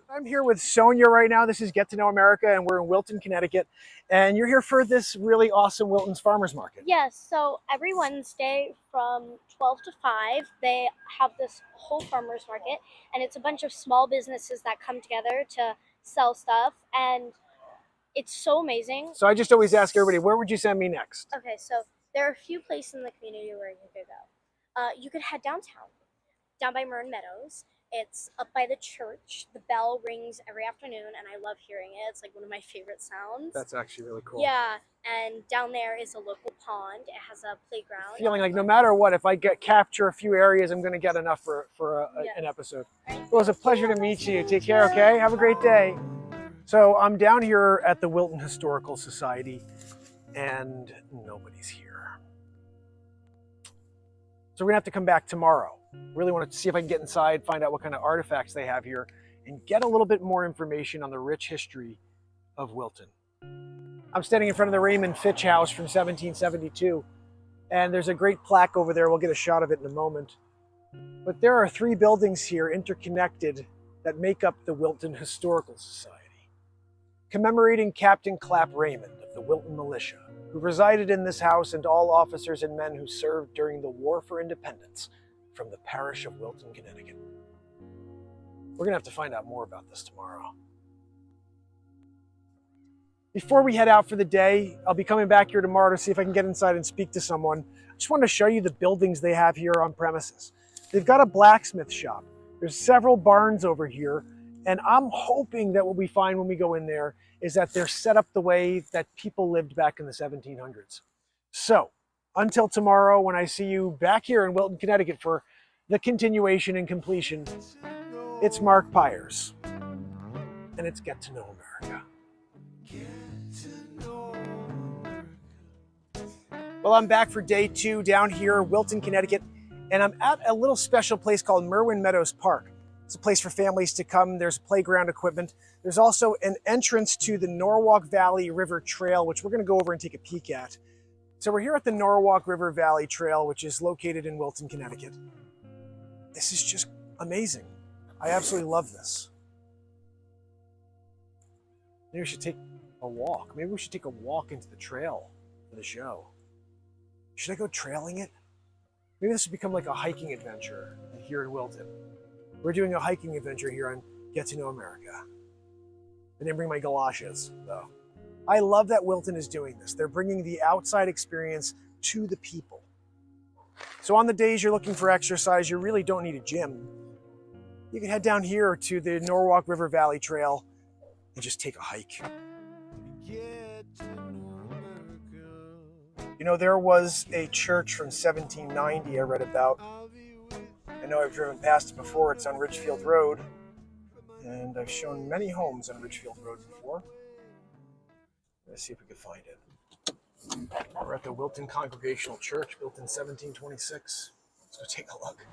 I'm here with Sonia right now. This is Get to Know America, and we're in Wilton, Connecticut. And you're here for this really awesome Wilton's Farmers Market. Yes, so every Wednesday from 12 to 5, they have this whole farmers market, and it's a bunch of small businesses that come together to sell stuff, and it's so amazing. So I just always ask everybody, where would you send me next? Okay, so there are a few places in the community where you could go. You could head downtown, down by Marin Meadows, It's up by the church. The bell rings every afternoon, and I love hearing it. It's like one of my favorite sounds. That's actually really cool. Yeah, and down there is a local pond. It has a playground. Feeling like no matter what, if I capture a few areas, I'm going to get enough for an episode. Right. It was a pleasure to meet you. Take care, okay? Have a great day. So I'm down here at the Wilton Historical Society, and nobody's here. So we're gonna have to come back tomorrow. Really want to see if I can get inside, find out what kind of artifacts they have here, and get a little bit more information on the rich history of Wilton. I'm standing in front of the Raymond Fitch House from 1772, and there's a great plaque over there. We'll get a shot of it in a moment. But there are 3 buildings here interconnected that make up the Wilton Historical Society, commemorating Captain Clapp Raymond of the Wilton Militia, who resided in this house, and all officers and men who served during the War for Independence from the parish of Wilton, Connecticut. We're gonna have to find out more about this tomorrow. Before we head out for the day, I'll be coming back here tomorrow to see if I can get inside and speak to someone. I just want to show you the buildings they have here on premises. They've got a blacksmith shop. There's several barns over here, and I'm hoping that what we find when we go in there is that they're set up the way that people lived back in the 1700s. So, until tomorrow when I see you back here in Wilton, Connecticut for the continuation and completion, it's Mark Pyers, and it's Get to Know America. Well, I'm back for day 2 down here, Wilton, Connecticut, and I'm at a little special place called Merwin Meadows Park. It's a place for families to come. There's playground equipment. There's also an entrance to the Norwalk Valley River Trail, which we're going to go over and take a peek at. So we're here at the Norwalk River Valley Trail, which is located in Wilton, Connecticut. This is just amazing. I absolutely love this. Maybe we should take a walk. Maybe we should take a walk into the trail for the show. Should I go trailing it? Maybe this would become like a hiking adventure here in Wilton. We're doing a hiking adventure here on Get to Know America. I didn't bring my galoshes, though. I love that Wilton is doing this. They're bringing the outside experience to the people. So on the days you're looking for exercise, you really don't need a gym. You can head down here to the Norwalk River Valley Trail and just take a hike. You know, there was a church from 1790 I read about. I know I've driven past it before. It's on Ridgefield Road, and I've shown many homes on Ridgefield Road before. Let's see if we can find it. We're at the Wilton Congregational Church, built in 1726. Let's go take a look.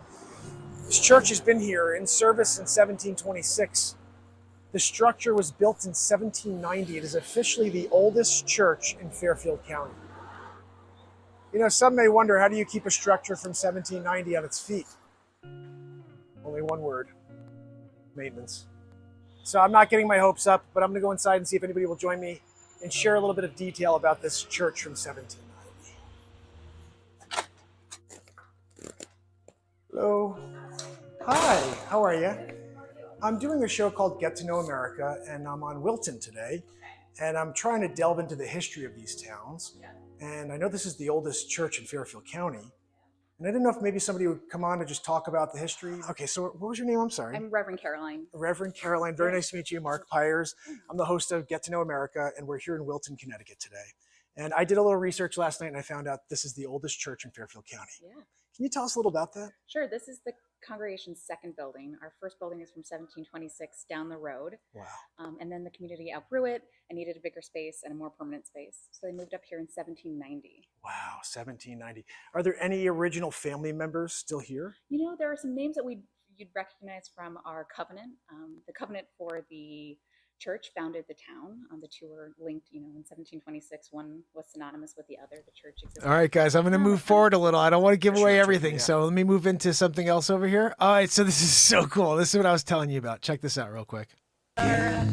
This church has been here in service since 1726. The structure was built in 1790. It is officially the oldest church in Fairfield County. You know, some may wonder, how do you keep a structure from 1790 on its feet? Only one word: maintenance. So I'm not getting my hopes up, but I'm going to go inside and see if anybody will join me and share a little bit of detail about this church from 1790. Hello. Hi, how are you? I'm doing a show called Get to Know America, and I'm on Wilton today, and I'm trying to delve into the history of these towns. And I know this is the oldest church in Fairfield County. And I didn't know if maybe somebody would come on to just talk about the history. Okay, so what was your name? I'm sorry. I'm Reverend Caroline. Reverend Caroline. Very nice to meet you. Mark Pyers. I'm the host of Get to Know America, and we're here in Wilton, Connecticut today. And I did a little research last night, and I found out this is the oldest church in Fairfield County. Yeah. Can you tell us a little about that? Sure. This is the congregation's second building. Our first building is from 1726 down the road. Wow. And then the community outgrew it and needed a bigger space and a more permanent space. So they moved up here in 1790. Wow, 1790. Are there any original family members still here? You know, there are some names that you'd recognize from our covenant. The covenant for the church founded the town. The two were linked, you know, in 1726. One was synonymous with the other. The church existed. All right, guys, I'm going to move forward a little. I don't want to give away everything, so let me move into something else over here. All right, so this is so cool. This is what I was telling you about. Check this out real quick. Yeah.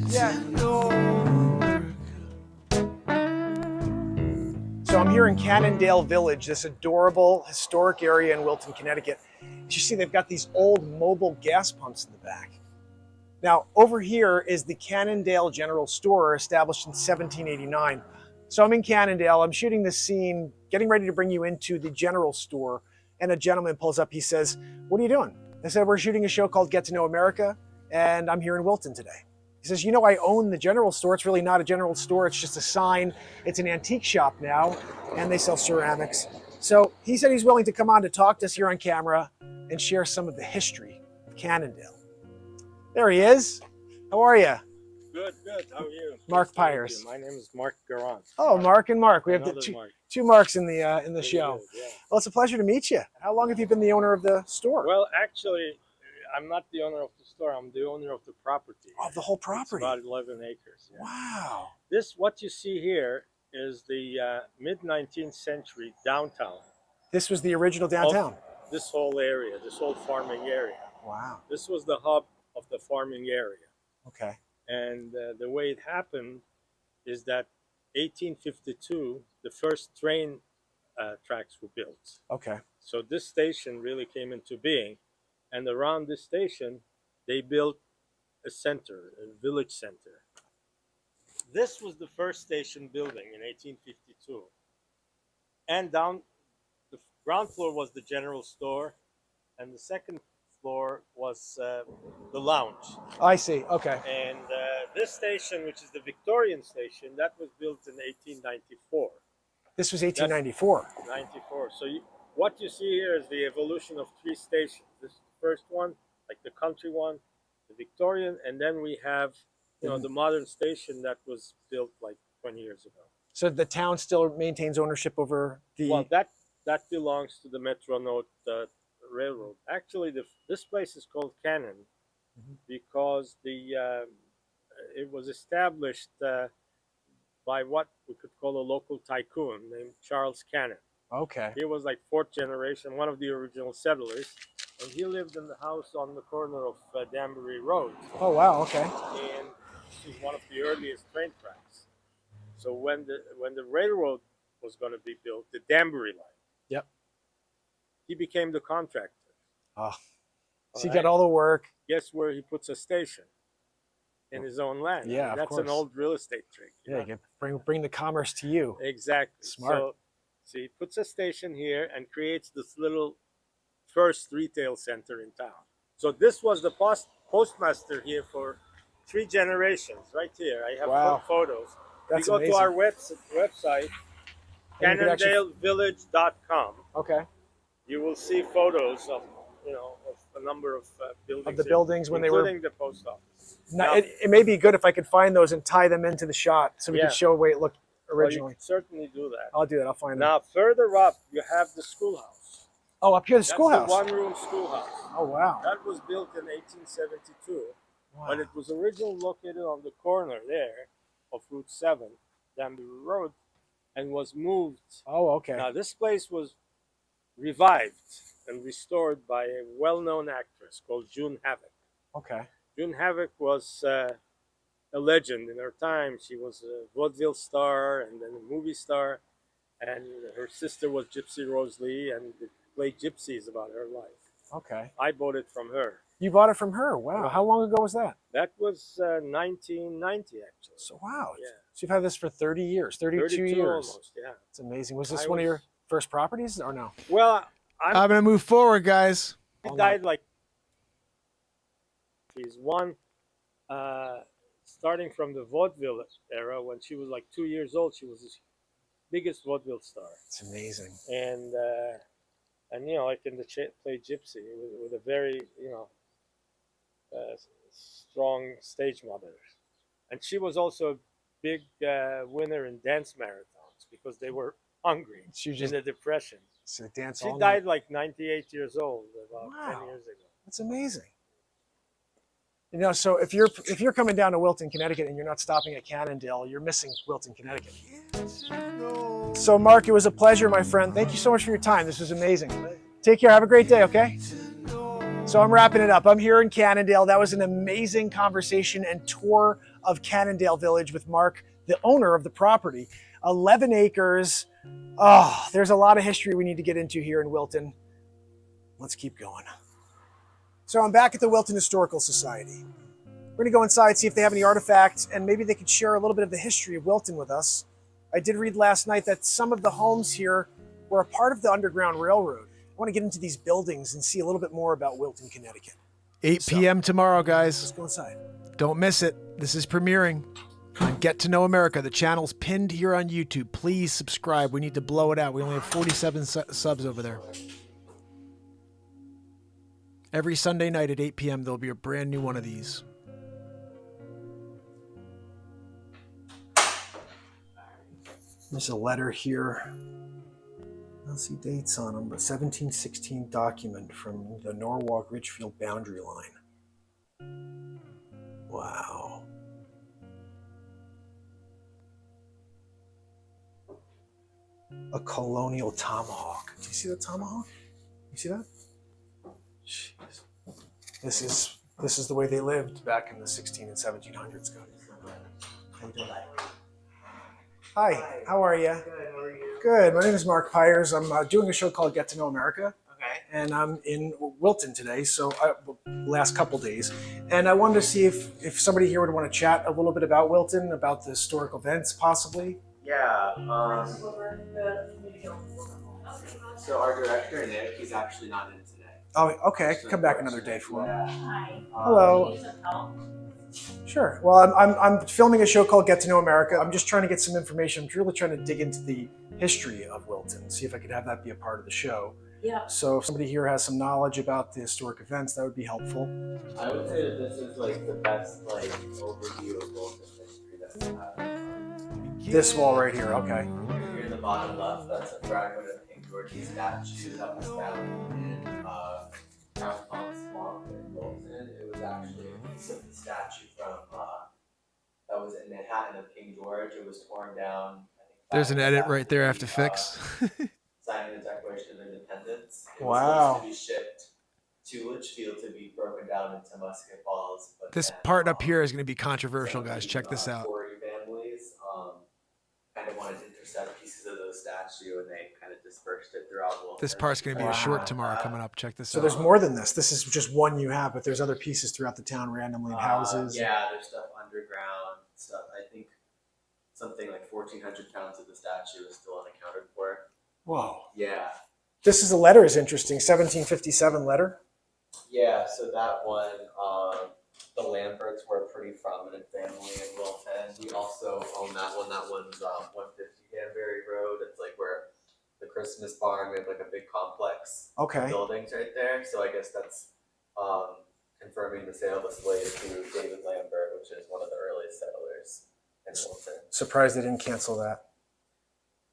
So I'm here in Cannondale Village, this adorable historic area in Wilton, Connecticut. As you see, they've got these old mobile gas pumps in the back. Now, over here is the Cannondale General Store, established in 1789. So I'm in Cannondale, I'm shooting this scene, getting ready to bring you into the general store, and a gentleman pulls up, he says, "What are you doing?" They said, we're shooting a show called Get to Know America, and I'm here in Wilton today. He says, you know, I own the general store. It's really not a general store. It's just a sign. It's an antique shop now, and they sell ceramics. So he said he's willing to come on to talk to us here on camera and share some of the history of Cannondale. There he is. How are you? Good, good. How are you? Mark Nice to meet Pyers. you. My name is Mark Garant. Oh, Mark and Mark. We have the Another Mark. two Marks in the Very show. good, yeah. Well, it's a pleasure to meet you. How long have you been the owner of the store? Well, actually, I'm not the owner of the store. I'm the owner of the property. Of the whole property. It's about 11 acres. Yeah. Wow. This, what you see here, is the mid-19th century downtown. This was the original downtown. This whole area, this whole farming area. Wow. This was the hub of the farming area. Okay. And the way it happened is that 1852, the first train tracks were built. Okay. So this station really came into being. And around this station, they built a center, a village center. This was the first station building in 1852. And down, the ground floor was the general store, and the second floor was the lounge. I see. Okay. And this station, which is the Victorian station, that was built in 1894. This was 1894. 94. So what you see here is the evolution of three stations. This is the first one, like the country one, the Victorian, and then we have, the modern station that was built like 20 years ago. So the town still maintains ownership over the... Well, that belongs to the Metro-North Railroad. Actually, this place is called Cannon because it was established by what we could call a local tycoon named Charles Cannon. Okay. He was like fourth generation, one of the original settlers, and he lived in the house on the corner of Danbury Road. Oh, wow. Okay. And this is one of the earliest train tracks. So when the railroad was going to be built, the Danbury line, Yep. he became the contractor. Oh. So you got all the work. Guess where he puts a station? In his own land. Yeah, That's of an course. old real estate trick. Yeah, you can bring the commerce to you. Exactly. Smart. So he puts a station here and creates this little first retail center in town. So this was the postmaster here for 3 generations, right here. I have Wow. photos. That's you go amazing. to our website, And you can actually- cannondalevillage.com. Okay. You will see photos of a number of buildings. Of the here, buildings when they were... including the post office. Now, it may be good if I could find those and tie them into the shot so we Yeah. could show the way it looked Well, originally. you can certainly do that. I'll do that. I'll find them. Now, further up, you have the schoolhouse. Oh, up here, the That's schoolhouse. the one-room schoolhouse. Oh, wow. That was built in 1872, Wow. but it was originally located on the corner there of Route 7, Danbury Road, and was moved. Oh, okay. Now, this place was revived and restored by a well-known actress called June Havoc. Okay. June Havoc was a legend in her time. She was a vaudeville star and then a movie star, and her sister was Gypsy Rose Lee, and it played gypsies about her life. Okay. I bought it from her. You bought it from her. Wow. How long ago was that? That was 1990, actually. So, wow. Yeah. So you've had this for 30 years, 32 32 years. almost, yeah. It's amazing. Was this I one of was- your first properties or no? Well, I'm going to move forward, guys. he died like she's one, starting from the vaudeville era when she was like 2 years old. She was the biggest vaudeville star, It's amazing. and like in the play Gypsy with a very strong stage mother, and she was also a big winner in dance marathons because they were hungry She in just the Depression. dance She all night. died like 98 years old about Wow. 10 years ago. That's amazing. So if you're coming down to Wilton, Connecticut, and you're not stopping at Cannondale, you're missing Wilton, Connecticut. So Mark, it was a pleasure, my friend. Thank you so much for your time. This was amazing. Take care. Have a great day, okay? So I'm wrapping it up. I'm here in Cannondale. That was an amazing conversation and tour of Cannondale Village with Mark, the owner of the property. 11 acres. Oh, there's a lot of history we need to get into here in Wilton. Let's keep going. So I'm back at the Wilton Historical Society. We're going to go inside, see if they have any artifacts, and maybe they could share a little bit of the history of Wilton with us. I did read last night that some of the homes here were a part of the Underground Railroad. want to get into these buildings and see a little bit more about Wilton, Connecticut. 8 p.m. tomorrow, Let's guys. go inside. Don't miss it. This is premiering on Get to Know America. The channel's pinned here on YouTube. Please subscribe. We need to blow it out. We only have 47 subs over there. Every Sunday night at 8 p.m. there'll be a brand new one of these. There's a letter here. I don't see dates on them, but 1716 document from the Norwalk-Ridgefield boundary line. Wow. A colonial tomahawk. Do you see that tomahawk? You see that? Jeez. This is the way they lived back in the 16 and 1700s, guys. How you doing? Hi, how are you? Good, how are you? Good. My name is Mark Pyers. I'm doing a show called Get to Know America. Okay. And I'm in Wilton today, so last couple days. And I wanted to see if somebody here would want to chat a little bit about Wilton, about the historic events, possibly. Yeah. So our director, Nick, he's actually not in today. Oh, okay. I can come back another day for him. Yeah. Hi. Hello. Need some help? Sure. Well, I'm filming a show called Get to Know America. I'm just trying to get some information. I'm really trying to dig into the history of Wilton, see if I could have that be a part of the show. Yeah. So if somebody here has some knowledge about the historic events, that would be helpful. I would say that this is like the best like overview of Wilton history that we have. This wall right here. Okay. Here in the bottom left, that's a fragment of King George's statue that was found in Count Pond's Swamp in Wilton. It was actually a piece of the statue from that was in Manhattan of King George. It was torn down. I think, There's an back edit after right there I have to the, fix. signing the Declaration of Independence. It Wow. was supposed to be shipped to Litchfield to be broken down into musket balls. But This then, part up here is going to be controversial, guys. Check this out. Tory families kind of wanted to intercept pieces of those statue, and they kind of dispersed it throughout Wilton. This part's going to be a short tomorrow coming up. Check this So out. there's more than this. This is just one you have, but there's other pieces throughout the town randomly in houses. Yeah, there's stuff underground, stuff. I think something like 1,400 pounds of the statue is still unaccounted for. Whoa. Yeah. This is a letter is interesting. 1757 letter. Yeah, so that one, the Lamberts were a pretty prominent family in Wilton. We also own that one. That one's 150 Danbury Road. It's like where the Christmas barn, we have like a big complex of Okay. buildings right there. So I guess that's confirming the sale of a slave to David Lambert, which is one of the earliest settlers in Wilton. Surprised they didn't cancel that.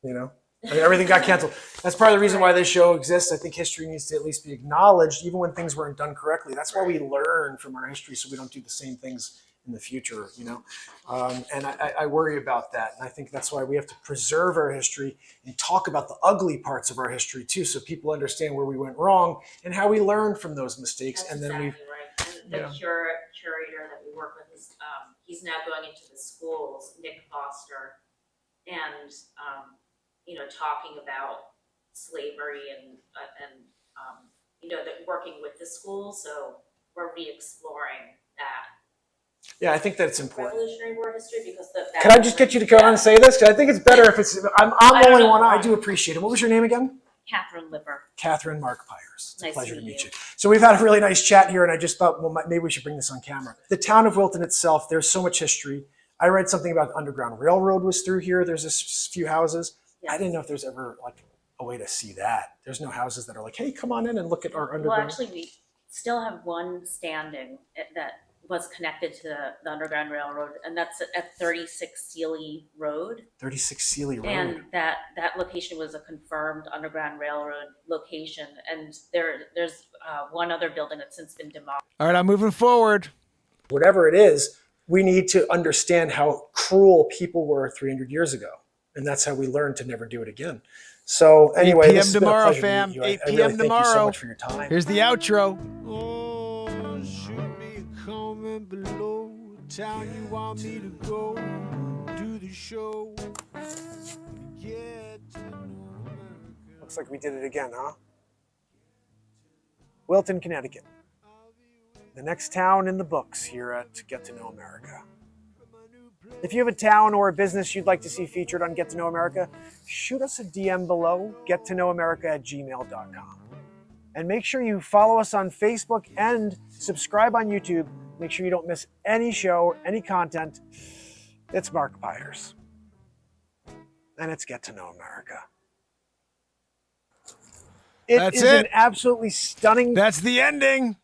You know? I mean, everything got canceled. That's part of the reason why this show exists. I think history needs to at least be acknowledged, even when things weren't done correctly. That's why we learn from our history so we don't do the same things in the future, you know? And I worry about that. And I think that's why we have to preserve our history and talk about the ugly parts of our history too, so people understand where we went wrong and how we learned from those mistakes. That's and then exactly right. And the Yeah. curator that we work with is, he's now going into the schools, Nick Foster, and, talking about slavery and that working with the schools. So we're re-exploring that. Yeah, I think that it's important. Revolutionary War history because Can I just get you to come on and say this? 'Cause I think it's better if it's, I'm I the don't only know one. I why. do appreciate it. What was your name again? Catherine Lipper. Catherine Mark Pyers. It's a Nice pleasure to to meet meet you. you. So we've had a really nice chat here, and I just thought, well, maybe we should bring this on camera. The town of Wilton itself, there's so much history. I read something about the Underground Railroad was through here. There's a few houses. Yes. I didn't know if there's ever like a way to see that. There's no houses that are like, hey, come on in and look at our Well, underground. actually, we still have one standing that was connected to the Underground Railroad, and that's at 36 Sealy Road. 36 Sealy Road. And that location was a confirmed Underground Railroad location. And there's one other building that's since been demolished. All right, I'm moving forward. Whatever it is, we need to understand how cruel people were 300 years ago. And that's how we learn to never do it again. So anyway, 8 this has been a tomorrow, pleasure to fam. meet you. 8 I really p.m. thank you so tomorrow. much for your time. Here's the outro. Oh, shoot me a comment below. Town you want me to go. Do the show. Get to know America. Looks like we did it again, huh? Wilton, Connecticut. The next town in the books here at Get to Know America. If you have a town or a business you'd like to see featured on Get to Know America, shoot us a DM below, gettoknowamerica@gmail.com. And make sure you follow us on Facebook and subscribe on YouTube. Make sure you don't miss any show or any content. It's Mark Byers. And it's Get to Know America. That's is it. an absolutely stunning... That's the ending.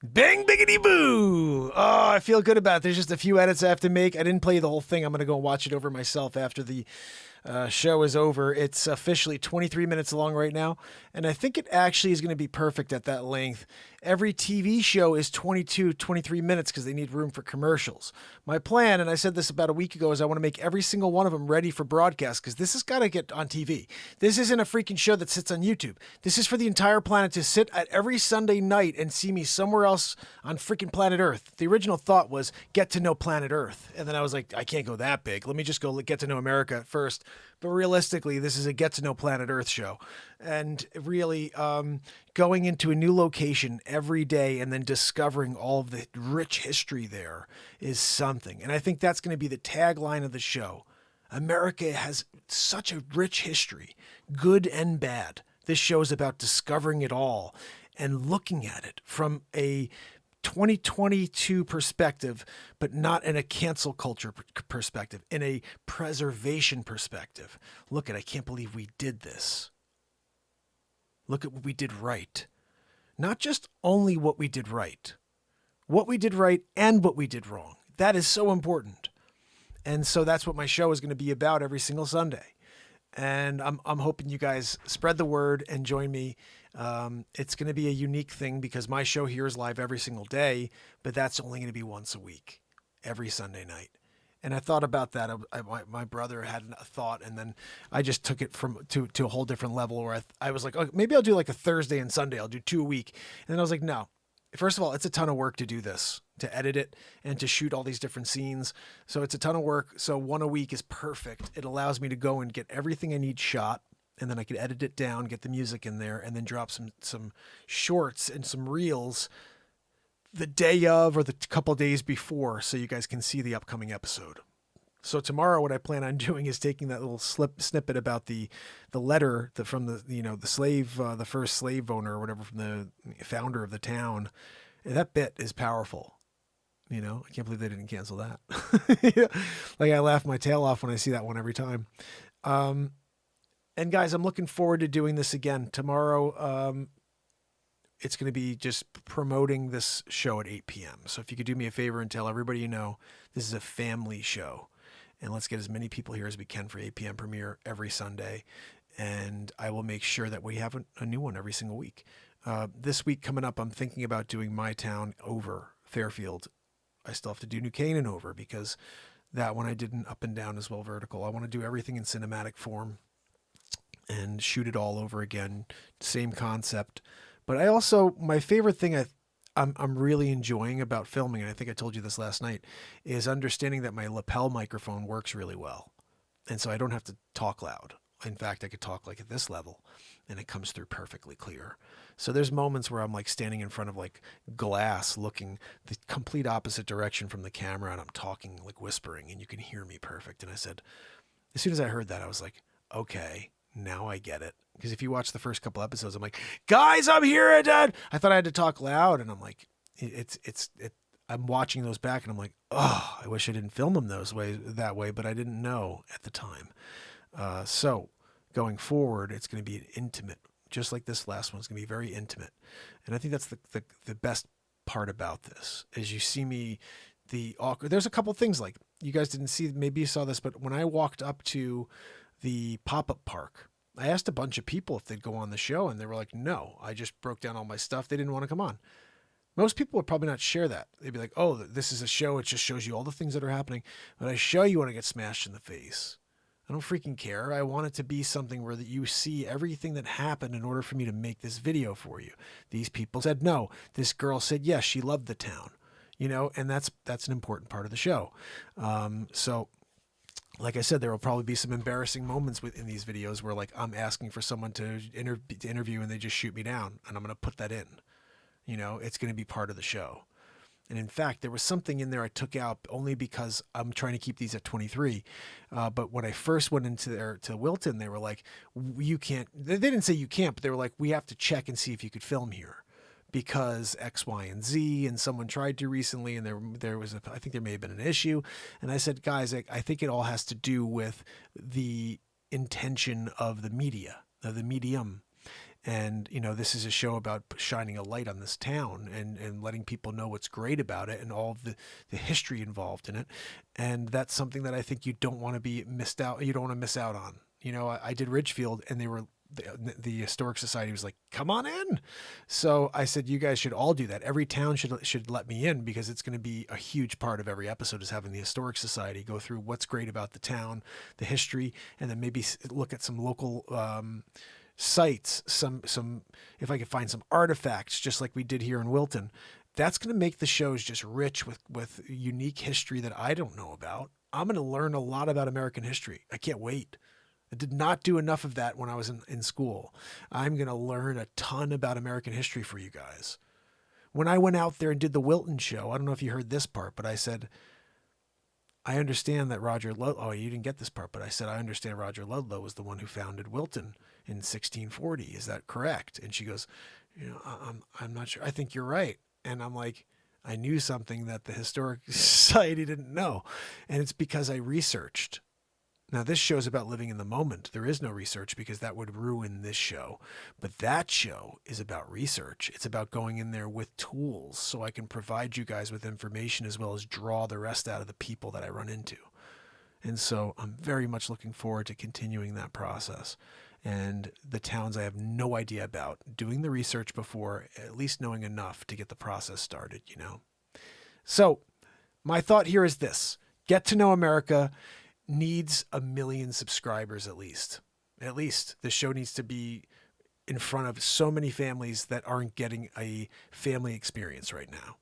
Bang, biggity boo. Oh, I feel good about it. There's just a few edits I have to make. I didn't play the whole thing. I'm going to go and watch it over myself after the show is over. It's officially 23 minutes long right now, and I think it actually is going to be perfect at that length. Every TV show is 22, 23 minutes because they need room for commercials. My plan, and I said this about a week ago, is I want to make every single one of them ready for broadcast because this has got to get on TV. This isn't a freaking show that sits on YouTube. This is for the entire planet to sit at every Sunday night and see me somewhere else on freaking planet Earth. The original thought was get to know planet Earth. And then I was like, I can't go that big. Let me just go get to know America first. But realistically, this is a get to know planet Earth show. And really going into a new location every day and then discovering all of the rich history there is something. And I think that's going to be the tagline of the show. America has such a rich history, good and bad. This show is about discovering it all and looking at it from a 2022 perspective, but not in a cancel culture perspective, in a preservation perspective. Look at, I can't believe we did this. Look at what we did right. Not just only what we did right and what we did wrong. That is so important. And so that's what my show is going to be about every single Sunday. And I'm hoping you guys spread the word and join me. It's going to be a unique thing because my show here is live every single day, but that's only going to be once a week, every Sunday night. And I thought about that. My brother had a thought, and then I just took it to a whole different level where I was like, oh, maybe I'll do like a Thursday and Sunday. I'll do 2 a week. And then I was like, no. First of all, it's a ton of work to do this, to edit it and to shoot all these different scenes. So it's a ton of work. So 1 a week is perfect. It allows me to go and get everything I need shot, and then I can edit it down, get the music in there, and then drop some shorts and some reels the day of or the couple days before so you guys can see the upcoming episode. So tomorrow what I plan on doing is taking that little snippet about the letter from the slave, the first slave owner or whatever, from the founder of the town. And that bit is powerful. I can't believe they didn't cancel that. Like I laugh my tail off when I see that one every time. And guys, I'm looking forward to doing this again tomorrow. It's going to be just promoting this show at 8 p.m. So if you could do me a favor and tell everybody you know, this is a family show. And let's get as many people here as we can for 8 p.m. premiere every Sunday. And I will make sure that we have a new one every single week. This week coming up, I'm thinking about doing my town over, Fairfield. I still have to do New Canaan over because that one I did in up and down as well, vertical. I want to do everything in cinematic form and shoot it all over again. Same concept. But I also, my favorite thing I'm really enjoying about filming, and I think I told you this last night, is understanding that my lapel microphone works really well. And so I don't have to talk loud. In fact, I could talk like at this level and it comes through perfectly clear. So there's moments where I'm like standing in front of like glass looking the complete opposite direction from the camera and I'm talking like whispering and you can hear me perfect. And I said, as soon as I heard that, I was like, okay, now I get it. Because if you watch the first couple episodes, I'm like, guys, I'm here, Dad. I thought I had to talk loud. And I'm like, I'm watching those back and I'm like, oh, I wish I didn't film them that way, but I didn't know at the time. So going forward, it's going to be intimate, just like this last one. It's going to be very intimate. And I think that's the best part about this is you see me, the awkward, there's a couple things like you guys didn't see, maybe you saw this, but when I walked up to the pop-up park, I asked a bunch of people if they'd go on the show and they were like, no, I just broke down all my stuff. They didn't want to come on. Most people would probably not share that. They'd be like, oh, this is a show. It just shows you all the things that are happening. But I show you when I get smashed in the face. I don't freaking care. I want it to be something where that you see everything that happened in order for me to make this video for you. These people said no. This girl said yes, she loved the town. And that's an important part of the show. So like I said, there will probably be some embarrassing moments within these videos where like I'm asking for someone to interview and they just shoot me down and I'm going to put that in. It's going to be part of the show. And in fact, there was something in there I took out only because I'm trying to keep these at 23. But when I first went into to Wilton, they were like, you can't, they didn't say you can't, but they were like, we have to check and see if you could film here because X, Y, and Z. And someone tried to recently, and there was, I think there may have been an issue. And I said, guys, I think it all has to do with the intention of the media, of the medium. And, you know, this is a show about shining a light on this town and letting people know what's great about it and all of the history involved in it. And that's something that I think you don't want to be missed out. You don't want to miss out on. You know, I did Ridgefield, and the Historic Society was like, come on in. So I said, you guys should all do that. Every town should let me in, because it's going to be a huge part of every episode is having the Historic Society go through what's great about the town, the history, and then maybe look at some local, sites, some if I could find some artifacts, just like we did here in Wilton. That's going to make the shows just rich with unique history that I don't know about. I'm going to learn a lot about American history. I can't wait. I did not do enough of that when I was in school. I'm going to learn a ton about American history for you guys. When I went out there and did the Wilton show, I don't know if you heard this part, but I said, I understand that Roger Ludlow, oh, you didn't get this part, but I said, I understand Roger Ludlow was the one who founded Wilton in 1640. Is that correct? And she goes, you know, I'm not sure. I think you're right. And I'm like, I knew something that the Historic Society didn't know. And it's because I researched. Now, this show's about living in the moment. There is no research because that would ruin this show. But that show is about research. It's about going in there with tools so I can provide you guys with information as well as draw the rest out of the people that I run into. And so I'm very much looking forward to continuing that process. And the towns I have no idea about, doing the research before, at least knowing enough to get the process started, you know. So my thought here is this: Get to Know America needs 1 million subscribers at least. At least the show needs to be in front of so many families that aren't getting a family experience right now.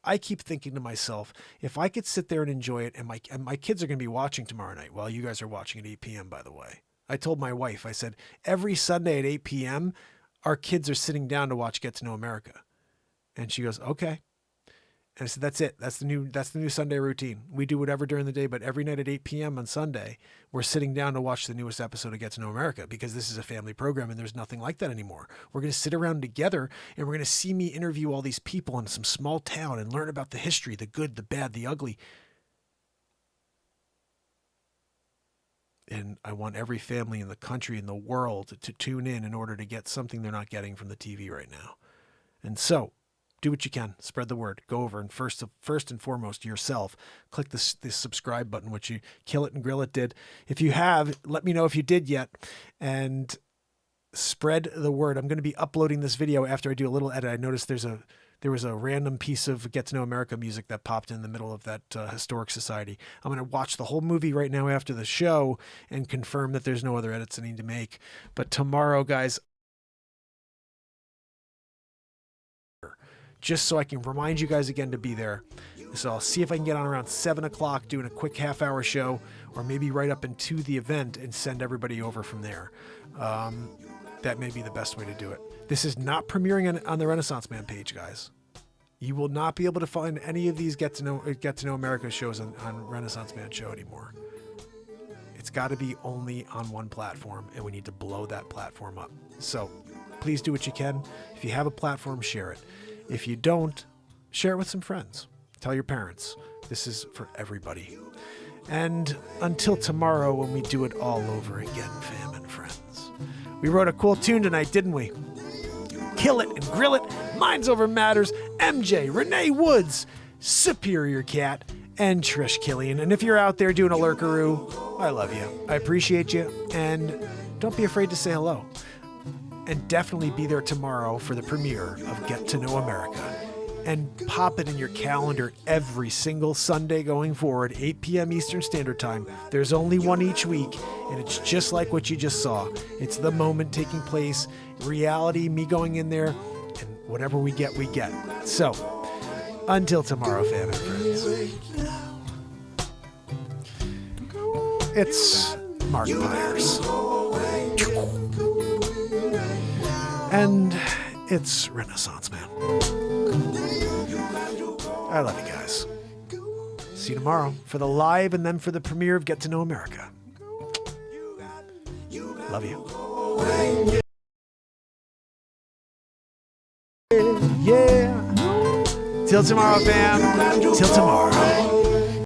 I keep thinking to myself, if I could sit there and enjoy it, and my kids are going to be watching tomorrow night while you guys are watching at 8 p.m., by the way. I told my wife, I said, every Sunday at 8 p.m., our kids are sitting down to watch Get to Know America. And she goes, okay. And I said, that's it. That's the new Sunday routine. We do whatever during the day, but every night at 8 p.m. on Sunday, we're sitting down to watch the newest episode of Get to Know America, because this is a family program and there's nothing like that anymore. We're going to sit around together and we're going to see me interview all these people in some small town and learn about the history, the good, the bad, the ugly. And I want every family in the country, in the world, to tune in order to get something they're not getting from the TV right now. And so, do what you can. Spread the word. Go over and first and foremost yourself, click this subscribe button, which you Kill It and Grill It did. If you have, let me know if you did yet, and spread the word. I'm going to be uploading this video after I do a little edit. I noticed there was a random piece of Get to Know America music that popped in the middle of that Historic Society. I'm going to watch the whole movie right now after the show and confirm that there's no other edits I need to make. But tomorrow, guys, just so I can remind you guys again to be there. So I'll see if I can get on around 7 o'clock doing a quick half-hour show, or maybe right up into the event and send everybody over from there. That may be the best way to do it. This is not premiering on the Renaissance Man page, guys. You will not be able to find any of these Get to Know America shows on Renaissance Man show anymore. It's got to be only on one platform, and we need to blow that platform up. So please do what you can. If you have a platform, share it. If you don't, share it with some friends. Tell your parents. This is for everybody. And until tomorrow, when we do it all over again, fam and friends. We wrote a cool tune tonight, didn't we? Kill It and Grill It, Minds Over Matters, MJ, Renee Woods, Superior Cat, and Trish Killian. And if you're out there doing a lurkaroo, I love you. I appreciate you. And don't be afraid to say hello. And definitely be there tomorrow for the premiere of Get to Know America. And pop it in your calendar every single Sunday going forward, 8 p.m. Eastern Standard Time. There's only one each week, and it's just like what you just saw. It's the moment taking place, reality, me going in there, and whatever we get, we get. So, until tomorrow, fam and friends. It's Mark Myers. And it's Renaissance Man. I love you guys. See you tomorrow for the live and then for the premiere of Get to Know America. Love you. Yeah. Till tomorrow, fam. Till tomorrow.